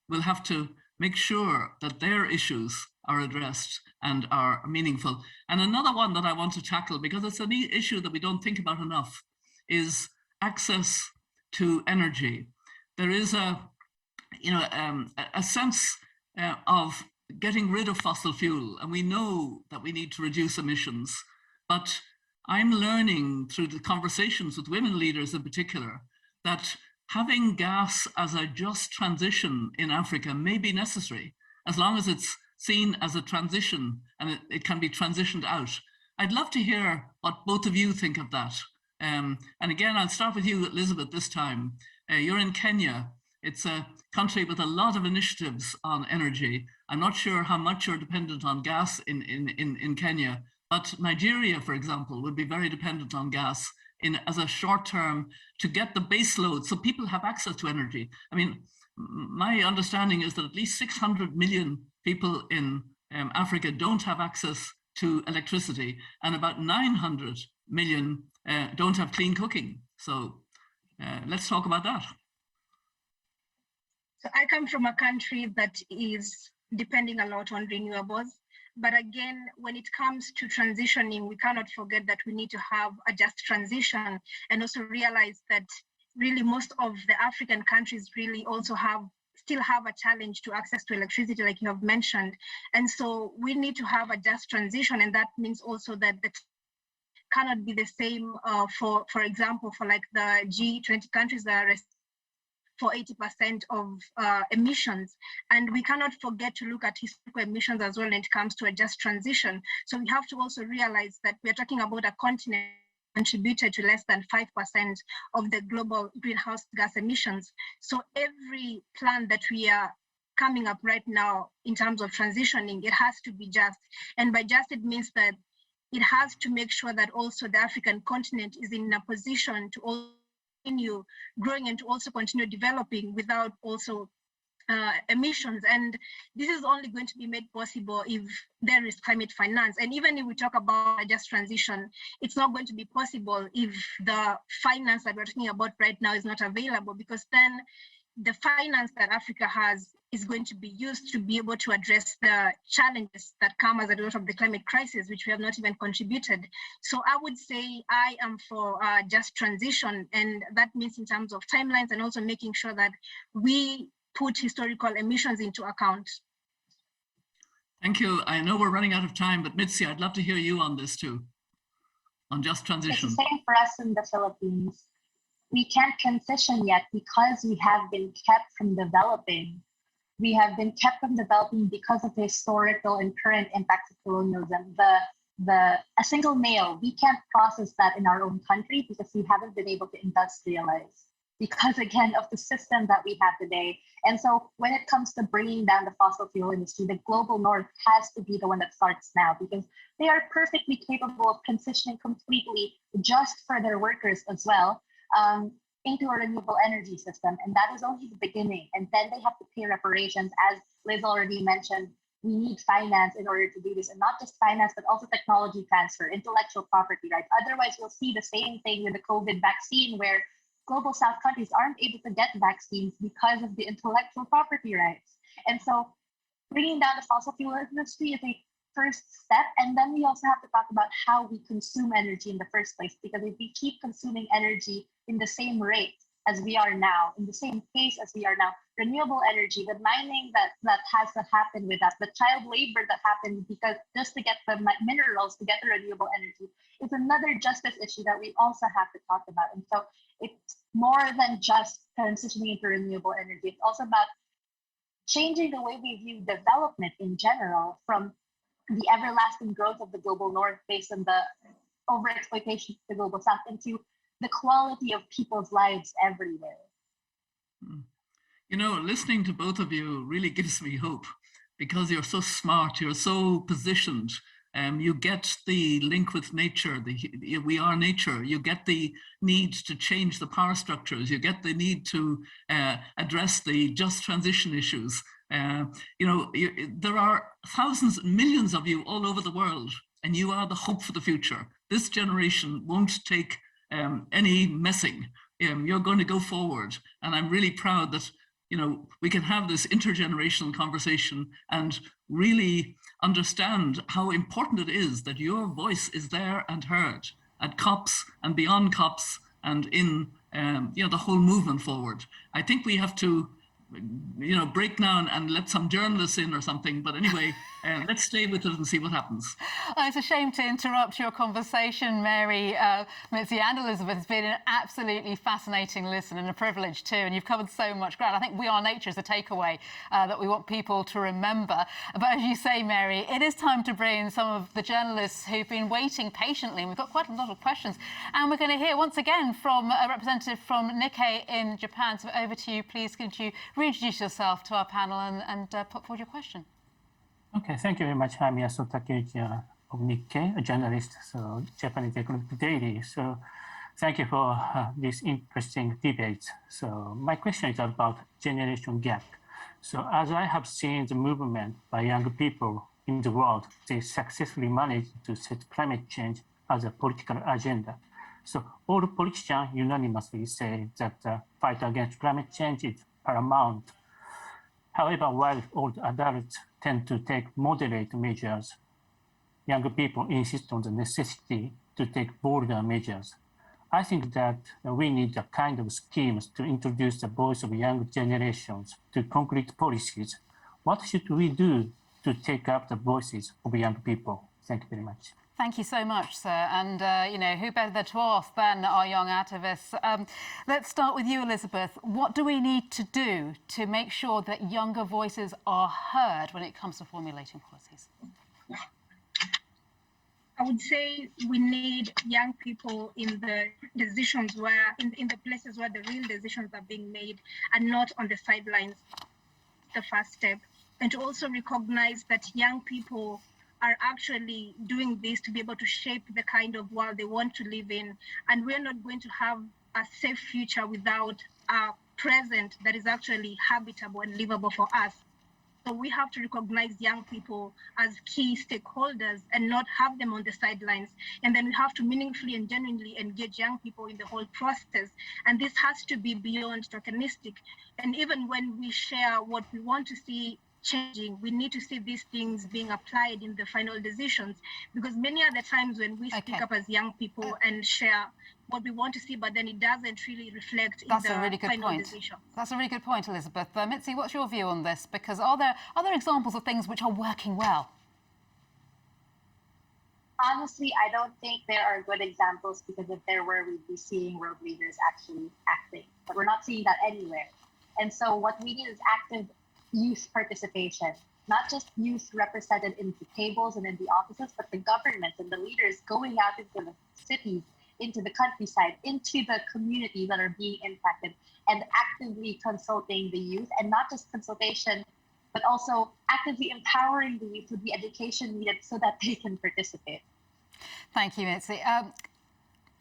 will have to make sure that their issues are addressed and are meaningful. And another one that I want to tackle, because it's an issue that we don't think about enough, is access to energy. There is a sense of getting rid of fossil fuel, and we know that we need to reduce emissions. But I'm learning through the conversations with women leaders in particular that having gas as a just transition in Africa may be necessary, as long as it's seen as a transition and it can be transitioned out. I'd love to hear what both of you think of that. And again, I'll start with you, Elizabeth, this time. You're in Kenya. It's a country with a lot of initiatives on energy. I'm not sure how much you're dependent on gas in Kenya, but Nigeria, for example, would be very dependent on gas as a short term to get the base load so people have access to energy. I mean, my understanding is that at least 600 million people in Africa don't have access to electricity, and about 900 million don't have clean cooking. So let's talk about that.
So I come from a country that is depending a lot on renewables. But again, when it comes to transitioning, we cannot forget that we need to have a just transition and also realize that really most of the African countries really also still have a challenge to access to electricity, like you have mentioned. And so we need to have a just transition. And that means also that the cannot be the same for example, for like the G20 countries that are for 80% of emissions. And we cannot forget to look at historical emissions as well when it comes to a just transition. So we have to also realize that we're talking about a continent contributed to less than 5% of the global greenhouse gas emissions. So every plan that we are coming up right now in terms of transitioning, it has to be just. And by just, it means that it has to make sure that also the African continent is in a position to also continue growing and to also continue developing without also emissions. And this is only going to be made possible if there is climate finance. And even if we talk about a just transition, it's not going to be possible if the finance that we're talking about right now is not available, because then the finance that Africa has is going to be used to be able to address the challenges that come as a result of the climate crisis, which we have not even contributed. So I would say I am for just transition, and that means in terms of timelines and also making sure that we put historical emissions into account.
Thank you. I know we're running out of time, but Mitzi, I'd love to hear you on this too, on just transition.
It's the same for us in the Philippines. We can't transition yet because we have been kept from developing. We have been kept from developing because of the historical and current impacts of colonialism. A single male, we can't process that in our own country because we haven't been able to industrialize because, again, of the system that we have today. And so when it comes to bringing down the fossil fuel industry, the global north has to be the one that starts now, because they are perfectly capable of transitioning completely just for their workers as well. Into a renewable energy system, and that is only the beginning. And then they have to pay reparations. As Liz already mentioned, we need finance in order to do this, and not just finance, but also technology transfer, intellectual property rights. Otherwise, we'll see the same thing with the COVID vaccine, where global South countries aren't able to get vaccines because of the intellectual property rights. And so bringing down the fossil fuel industry is a first step. And then we also have to talk about how we consume energy in the first place, because if we keep consuming energy in the same rate as we are now, in the same pace as we are now, renewable energy, the mining that has to happen with that, the child labor that happens because just to get the minerals, to get the renewable energy, is another justice issue that we also have to talk about. And so it's more than just transitioning into renewable energy. It's also about changing the way we view development in general, from the everlasting growth of the global north based on the overexploitation of the global south, into the quality of people's lives everywhere.
You know, listening to both of you really gives me hope, because you're so smart, you're so positioned. You get the link with nature, we are nature. You get the need to change the power structures. You get the need to address the just transition issues. You know, there are thousands, millions of you all over the world, and you are the hope for the future. This generation won't take any messing. You're going to go forward, and I'm really proud that, you know, we can have this intergenerational conversation and really understand how important it is that your voice is there and heard at COPs and beyond COPs and in you know, the whole movement forward. I think we have to, you know, break down and let some journalists in or something. But anyway, let's stay with it and see what happens.
Oh, it's a shame to interrupt your conversation, Mary, Mitzi and Elizabeth. It's been an absolutely fascinating listen and a privilege too, and you've covered so much ground. I think We Are Nature is a takeaway that we want people to remember. But as you say, Mary, it is time to bring in some of the journalists who've been waiting patiently, and we've got quite a lot of questions. And we're going to hear once again from a representative from Nikkei in Japan. So over to you, please. Could you reintroduce yourself to our panel and put forward your question?
Okay, thank you very much. I'm Yasuo Takeuchi of Nikkei, a journalist, so Japanese Economic Daily. So thank you for this interesting debate. So my question is about generation gap. So as I have seen the movement by young people in the world, they successfully managed to set climate change as a political agenda. So all politicians unanimously say that the fight against climate change is paramount. However, while old adults tend to take moderate measures, younger people insist on the necessity to take bolder measures. I think that we need a kind of schemes to introduce the voice of young generations to concrete policies. What should we do to take up the voices of young people? Thank you very much.
Thank you so much, sir. And, you know, who better to ask than our young activists? Let's start with you, Elizabeth. What do we need to do to make sure that younger voices are heard when it comes to formulating policies?
I would say we need young people in the decisions where, in the places where the real decisions are being made and not on the sidelines, the first step. And to also recognize that young people are actually doing this to be able to shape the kind of world they want to live in. And we're not going to have a safe future without a present that is actually habitable and livable for us. So we have to recognize young people as key stakeholders and not have them on the sidelines. And then we have to meaningfully and genuinely engage young people in the whole process. And this has to be beyond tokenistic. And even when we share what we want to see changing, we need to see these things being applied in the final decisions, because many are the times when we speak up as young people and share what we want to see, but then it doesn't really reflect in the final decision.
That's a really good point, Elizabeth. Mitzi, what's your view on this? Because are there examples of things which are working well?
Honestly, I don't think there are good examples, because if there were, we'd be seeing world leaders actually acting. But we're not seeing that anywhere. And so what we need is active youth participation, not just youth represented in the tables and in the offices, but the governments and the leaders going out into the cities, into the countryside, into the communities that are being impacted, and actively consulting the youth, and not just consultation, but also actively empowering the youth with the education needed so that they can participate.
Thank you, Mitzi.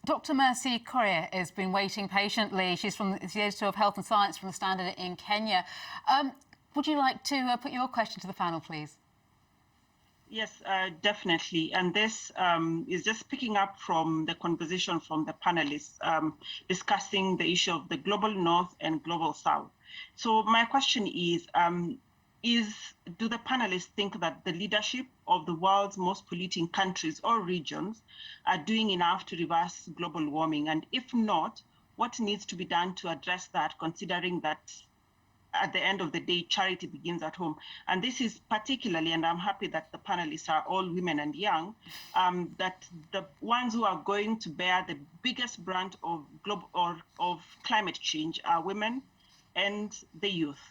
Dr. Mercy Korir has been waiting patiently. She's from the Editor of Health and Science from the Standard in Kenya. Would you like to put your question to the panel, please?
Yes, definitely. And this is just picking up from the conversation from the panelists discussing the issue of the global north and global south. So my question is do the panelists think that the leadership of the world's most polluting countries or regions are doing enough to reverse global warming? And if not, what needs to be done to address that, considering that at the end of the day, charity begins at home? And this is particularly, and I'm happy that the panelists are all women and young, that the ones who are going to bear the biggest brunt of of climate change are women and the youth.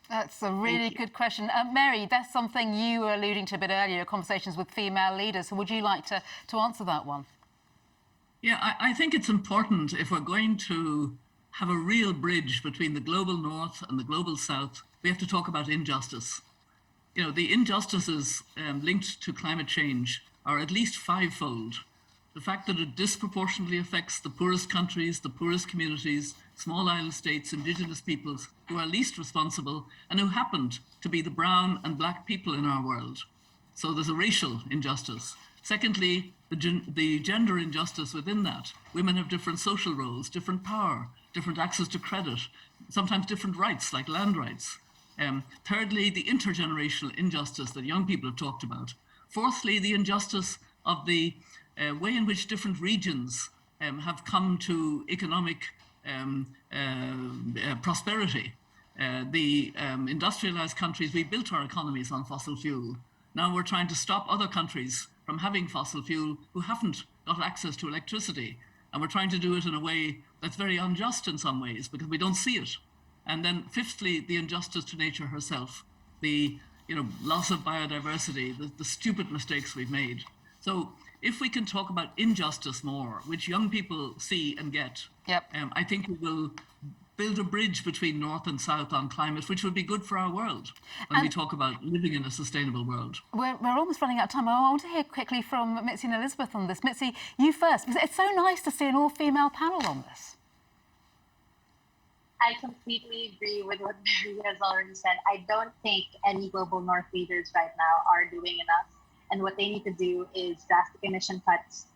That's a really good question. Mary, that's something you were alluding to a bit earlier, conversations with female leaders. So would you like to answer that one?
Yeah, I think it's important, if we're going to have a real bridge between the global north and the global south, we have to talk about injustice. You know, the injustices linked to climate change are at least fivefold. The fact that it disproportionately affects the poorest countries, the poorest communities, small island states, indigenous peoples who are least responsible and who happened to be the brown and black people in our world. So there's a racial injustice. Secondly, the gender injustice within that. Women have different social roles, different power, different access to credit, sometimes different rights like land rights. Thirdly, the intergenerational injustice that young people have talked about. Fourthly, the injustice of the way in which different regions have come to economic prosperity. The industrialized countries, we built our economies on fossil fuel. Now we're trying to stop other countries from having fossil fuel who haven't got access to electricity. And we're trying to do it in a way that's very unjust in some ways because we don't see it. And then fifthly, the injustice to nature herself, the loss of biodiversity, the stupid mistakes we've made. So if we can talk about injustice more, which young people see and get, I think we will build a bridge between North and South on climate, which would be good for our world when we talk about living in a sustainable world.
We're almost running out of time. I want to hear quickly from Mitzi and Elizabeth on this. Mitzi, you first, because it's so nice to see an all-female panel on this.
I completely agree with what Mary has already said. I don't think any global North leaders right now are doing enough. And what they need to do is drastic emission cuts,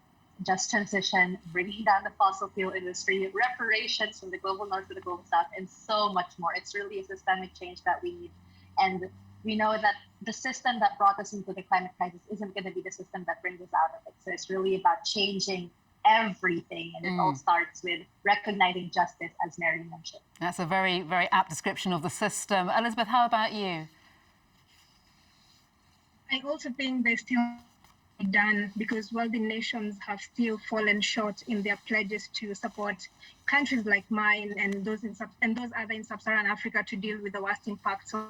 just transition, bringing down the fossil fuel industry, reparations from the global North to the global South, and so much more. It's really a systemic change that we need. And we know that the system that brought us into the climate crisis isn't going to be the system that brings us out of it. So it's really about changing everything, and it all starts with recognizing justice, as Mary mentioned.
That's a very, very apt description of the system. Elizabeth, how about you?
I also think there's still done because wealthy nations have still fallen short in their pledges to support countries like mine and those other in sub-Saharan Africa to deal with the worst impacts of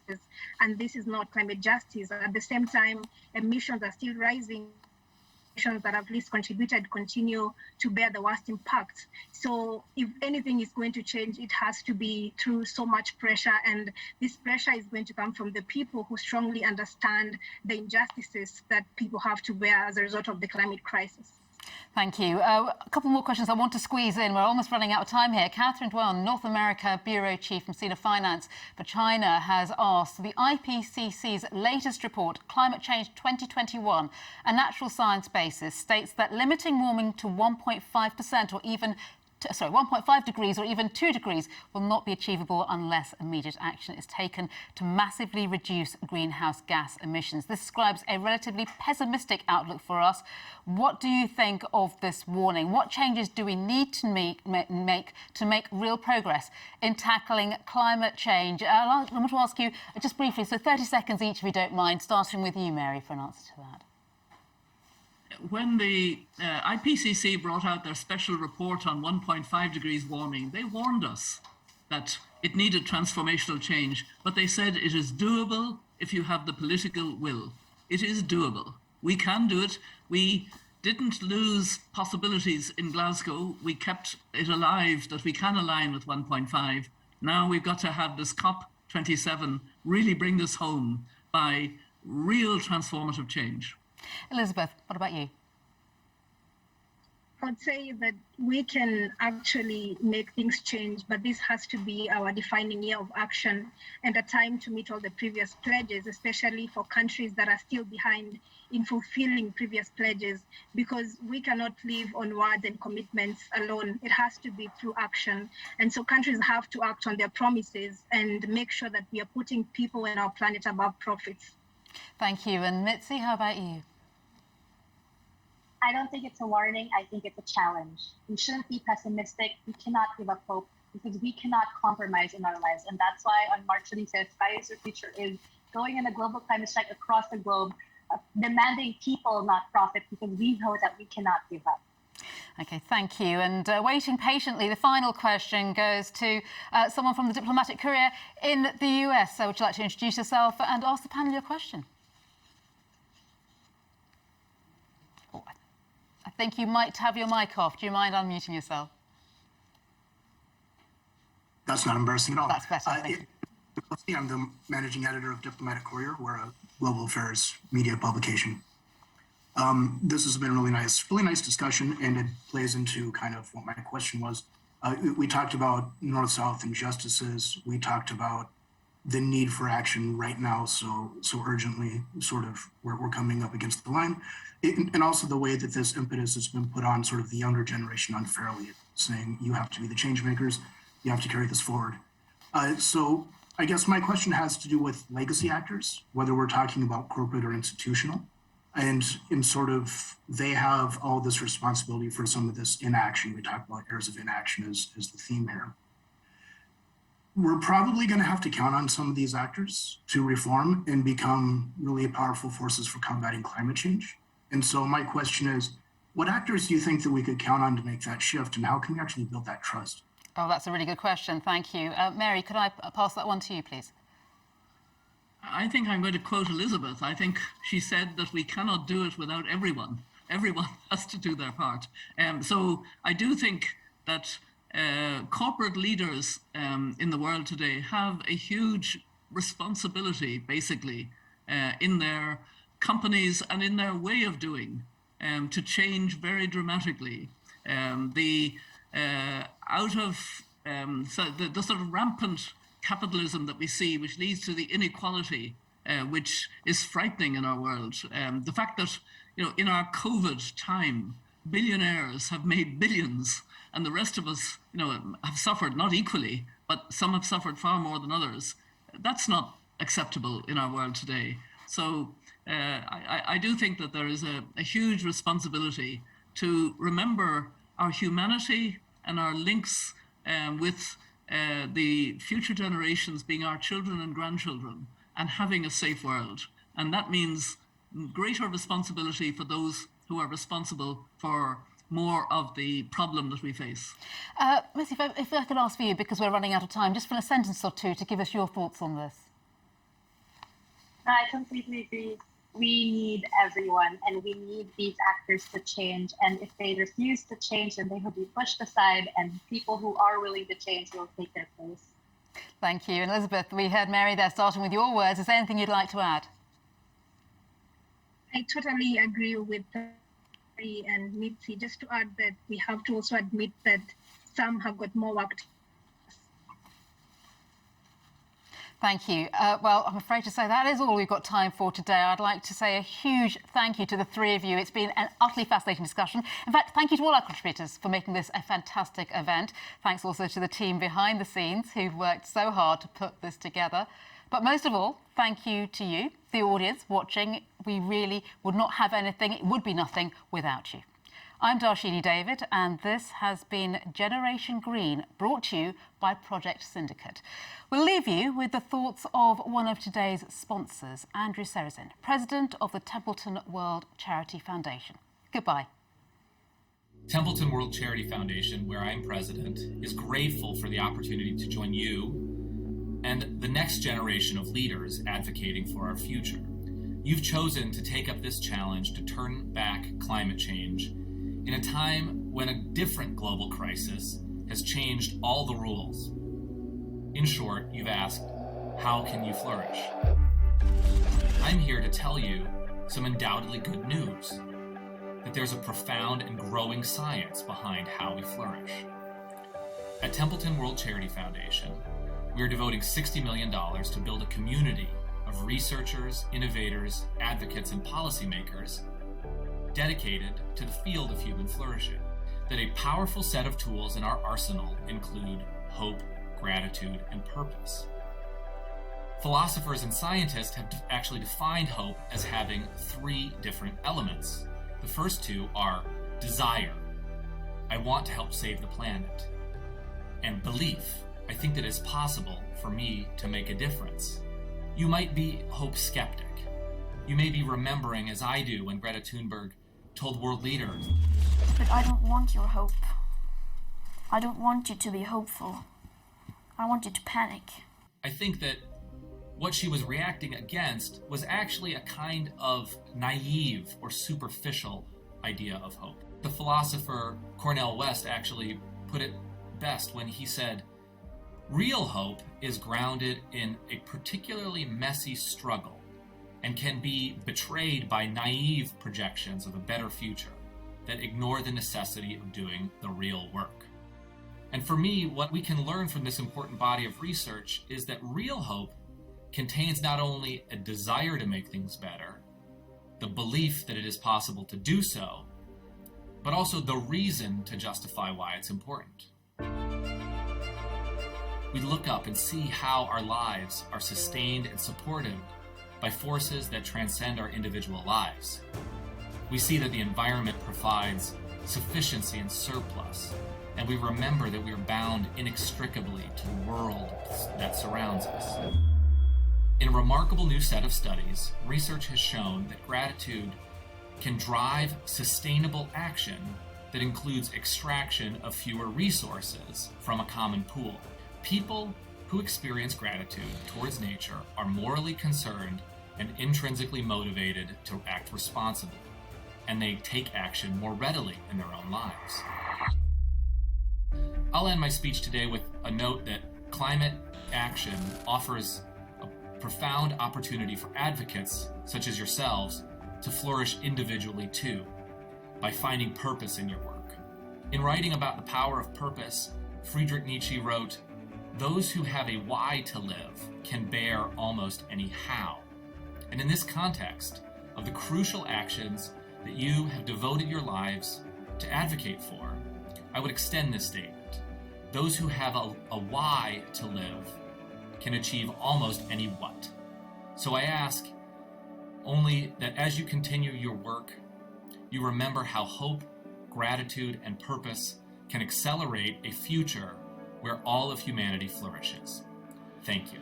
this. And this is not climate justice. At the same time, emissions are still rising. That have least contributed continue to bear the worst impact. So if anything is going to change, it has to be through so much pressure, and this pressure is going to come from the people who strongly understand the injustices that people have to bear as a result of the climate crisis.
Thank you. A couple more questions I want to squeeze in. We're almost running out of time here. Catherine Duan, North America Bureau Chief from Sina Finance for China, has asked the IPCC's latest report, Climate Change 2021, a natural science basis, states that limiting warming to 1.5% or even 1.5 degrees or even 2 degrees will not be achievable unless immediate action is taken to massively reduce greenhouse gas emissions. This describes a relatively pessimistic outlook for us. What do you think of this warning? What changes do we need to make to make real progress in tackling climate change? I want to ask you just briefly, so 30 seconds each if you don't mind, starting with you, Mary, for an answer to that.
When the IPCC brought out their special report on 1.5 degrees warming, they warned us that it needed transformational change, but they said it is doable if you have the political will. It is doable. We can do it. We didn't lose possibilities in Glasgow. We kept it alive that we can align with 1.5. Now we've got to have this COP27 really bring this home by real transformative change.
Elizabeth, what about you?
I would say that we can actually make things change, but this has to be our defining year of action and a time to meet all the previous pledges, especially for countries that are still behind in fulfilling previous pledges, because we cannot live on words and commitments alone. It has to be through action. And so countries have to act on their promises and make sure that we are putting people and our planet above profits.
Thank you. And Mitzi, how about you?
I don't think it's a warning. I think it's a challenge. We shouldn't be pessimistic. We cannot give up hope because we cannot compromise in our lives. And that's why on March 25th, Fridays for Future is going in a global climate strike across the globe, demanding people, not profit, because we know that we cannot give up.
OK, thank you. And waiting patiently, the final question goes to someone from the Diplomatic Courier in the US. So would you like to introduce yourself and ask the panel your question? I think you might have your mic off. Do you mind unmuting yourself?
That's not embarrassing at all.
That's better. Thank you.
I'm the managing editor of Diplomatic Courier. We're a global affairs media publication. This has been a really nice discussion, and it plays into kind of what my question was. We talked about North-South injustices. We talked about the need for action right now, so urgently, sort of we're coming up against the line. And also the way that this impetus has been put on sort of the younger generation unfairly, saying you have to be the change makers, you have to carry this forward. So I guess my question has to do with legacy actors, whether we're talking about corporate or institutional, and in sort of they have all this responsibility for some of this inaction. We talk about areas of inaction as the theme here. we're probably going to have to count on some of these actors to reform and become really powerful forces for combating climate change. And so my question is, what actors do you think that we could count on to make that shift, and how can we actually build that trust?
Oh, that's a really good question. Thank you. Mary, could I pass that one to you, please?
I think I'm going to quote Elizabeth. I think she said that we cannot do it without everyone. Everyone has to do their part. So I do think that corporate leaders in the world today have a huge responsibility, basically, in their companies and in their way of doing, to change very dramatically. The sort of rampant capitalism that we see, which leads to the inequality, which is frightening in our world. The fact that, in our COVID time, billionaires have made billions, and the rest of us, have suffered, not equally, but some have suffered far more than others. That's not acceptable in our world today. So I do think that there is a huge responsibility to remember our humanity and our links with the future generations, being our children and grandchildren, and having a safe world. And that means greater responsibility for those who are responsible for more of the problem that we face.
Missy, if I could ask for you, because we're running out of time, just for a sentence or two to give us your thoughts on this.
I completely agree. We need everyone, and we need these actors to change. And if they refuse to change, then they will be pushed aside, and people who are willing to change will take their place.
Thank you. And Elizabeth, we heard Mary there, starting with your words. Is there anything you'd like to add?
I totally agree with Mary and Mitzi. Just to add that we have to also admit that some have got more work to do.
Thank you. Well, I'm afraid to say that is all we've got time for today. I'd like to say a huge thank you to the three of you. It's been an utterly fascinating discussion. In fact, thank you to all our contributors for making this a fantastic event. Thanks also to the team behind the scenes who've worked so hard to put this together. But most of all, thank you to you, the audience watching. We really would not have anything, it would be nothing without you. I'm Darshini David, and this has been Generation Green, brought to you by Project Syndicate. We'll leave you with the thoughts of one of today's sponsors, Andrew Serizin, President of the Templeton World Charity Foundation. Goodbye.
Templeton World Charity Foundation, where I'm president, is grateful for the opportunity to join you and the next generation of leaders advocating for our future. You've chosen to take up this challenge to turn back climate change in a time when a different global crisis has changed all the rules. In short, you've asked, how can you flourish? I'm here to tell you some undoubtedly good news, that there's a profound and growing science behind how we flourish. At Templeton World Charity Foundation, we are devoting $60 million to build a community of researchers, innovators, advocates, and policymakers dedicated to the field of human flourishing. That a powerful set of tools in our arsenal include hope, gratitude, and purpose. Philosophers and scientists have actually defined hope as having three different elements. The first two are desire. I want to help save the planet. And belief. I think that it's possible for me to make a difference. You might be hope skeptic. You may be remembering, as I do, when Greta Thunberg told world leaders,
"But I don't want your hope. I don't want you to be hopeful. I want you to panic."
I think that what she was reacting against was actually a kind of naive or superficial idea of hope. The philosopher Cornel West actually put it best when he said, "Real hope is grounded in a particularly messy struggle and can be betrayed by naive projections of a better future that ignore the necessity of doing the real work." And for me, what we can learn from this important body of research is that real hope contains not only a desire to make things better, the belief that it is possible to do so, but also the reason to justify why it's important. We look up and see how our lives are sustained and supported by forces that transcend our individual lives. We see that the environment provides sufficiency and surplus, and we remember that we are bound inextricably to the world that surrounds us. In a remarkable new set of studies, research has shown that gratitude can drive sustainable action that includes extraction of fewer resources from a common pool. People who experience gratitude towards nature are morally concerned and intrinsically motivated to act responsibly, and they take action more readily in their own lives. I'll end my speech today with a note that climate action offers a profound opportunity for advocates such as yourselves to flourish individually too, by finding purpose in your work. In writing about the power of purpose, Friedrich Nietzsche wrote, "Those who have a why to live can bear almost any how." And in this context of the crucial actions that you have devoted your lives to advocate for, I would extend this statement. Those who have a why to live can achieve almost any what. So I ask only that as you continue your work, you remember how hope, gratitude, and purpose can accelerate a future where all of humanity flourishes. Thank you.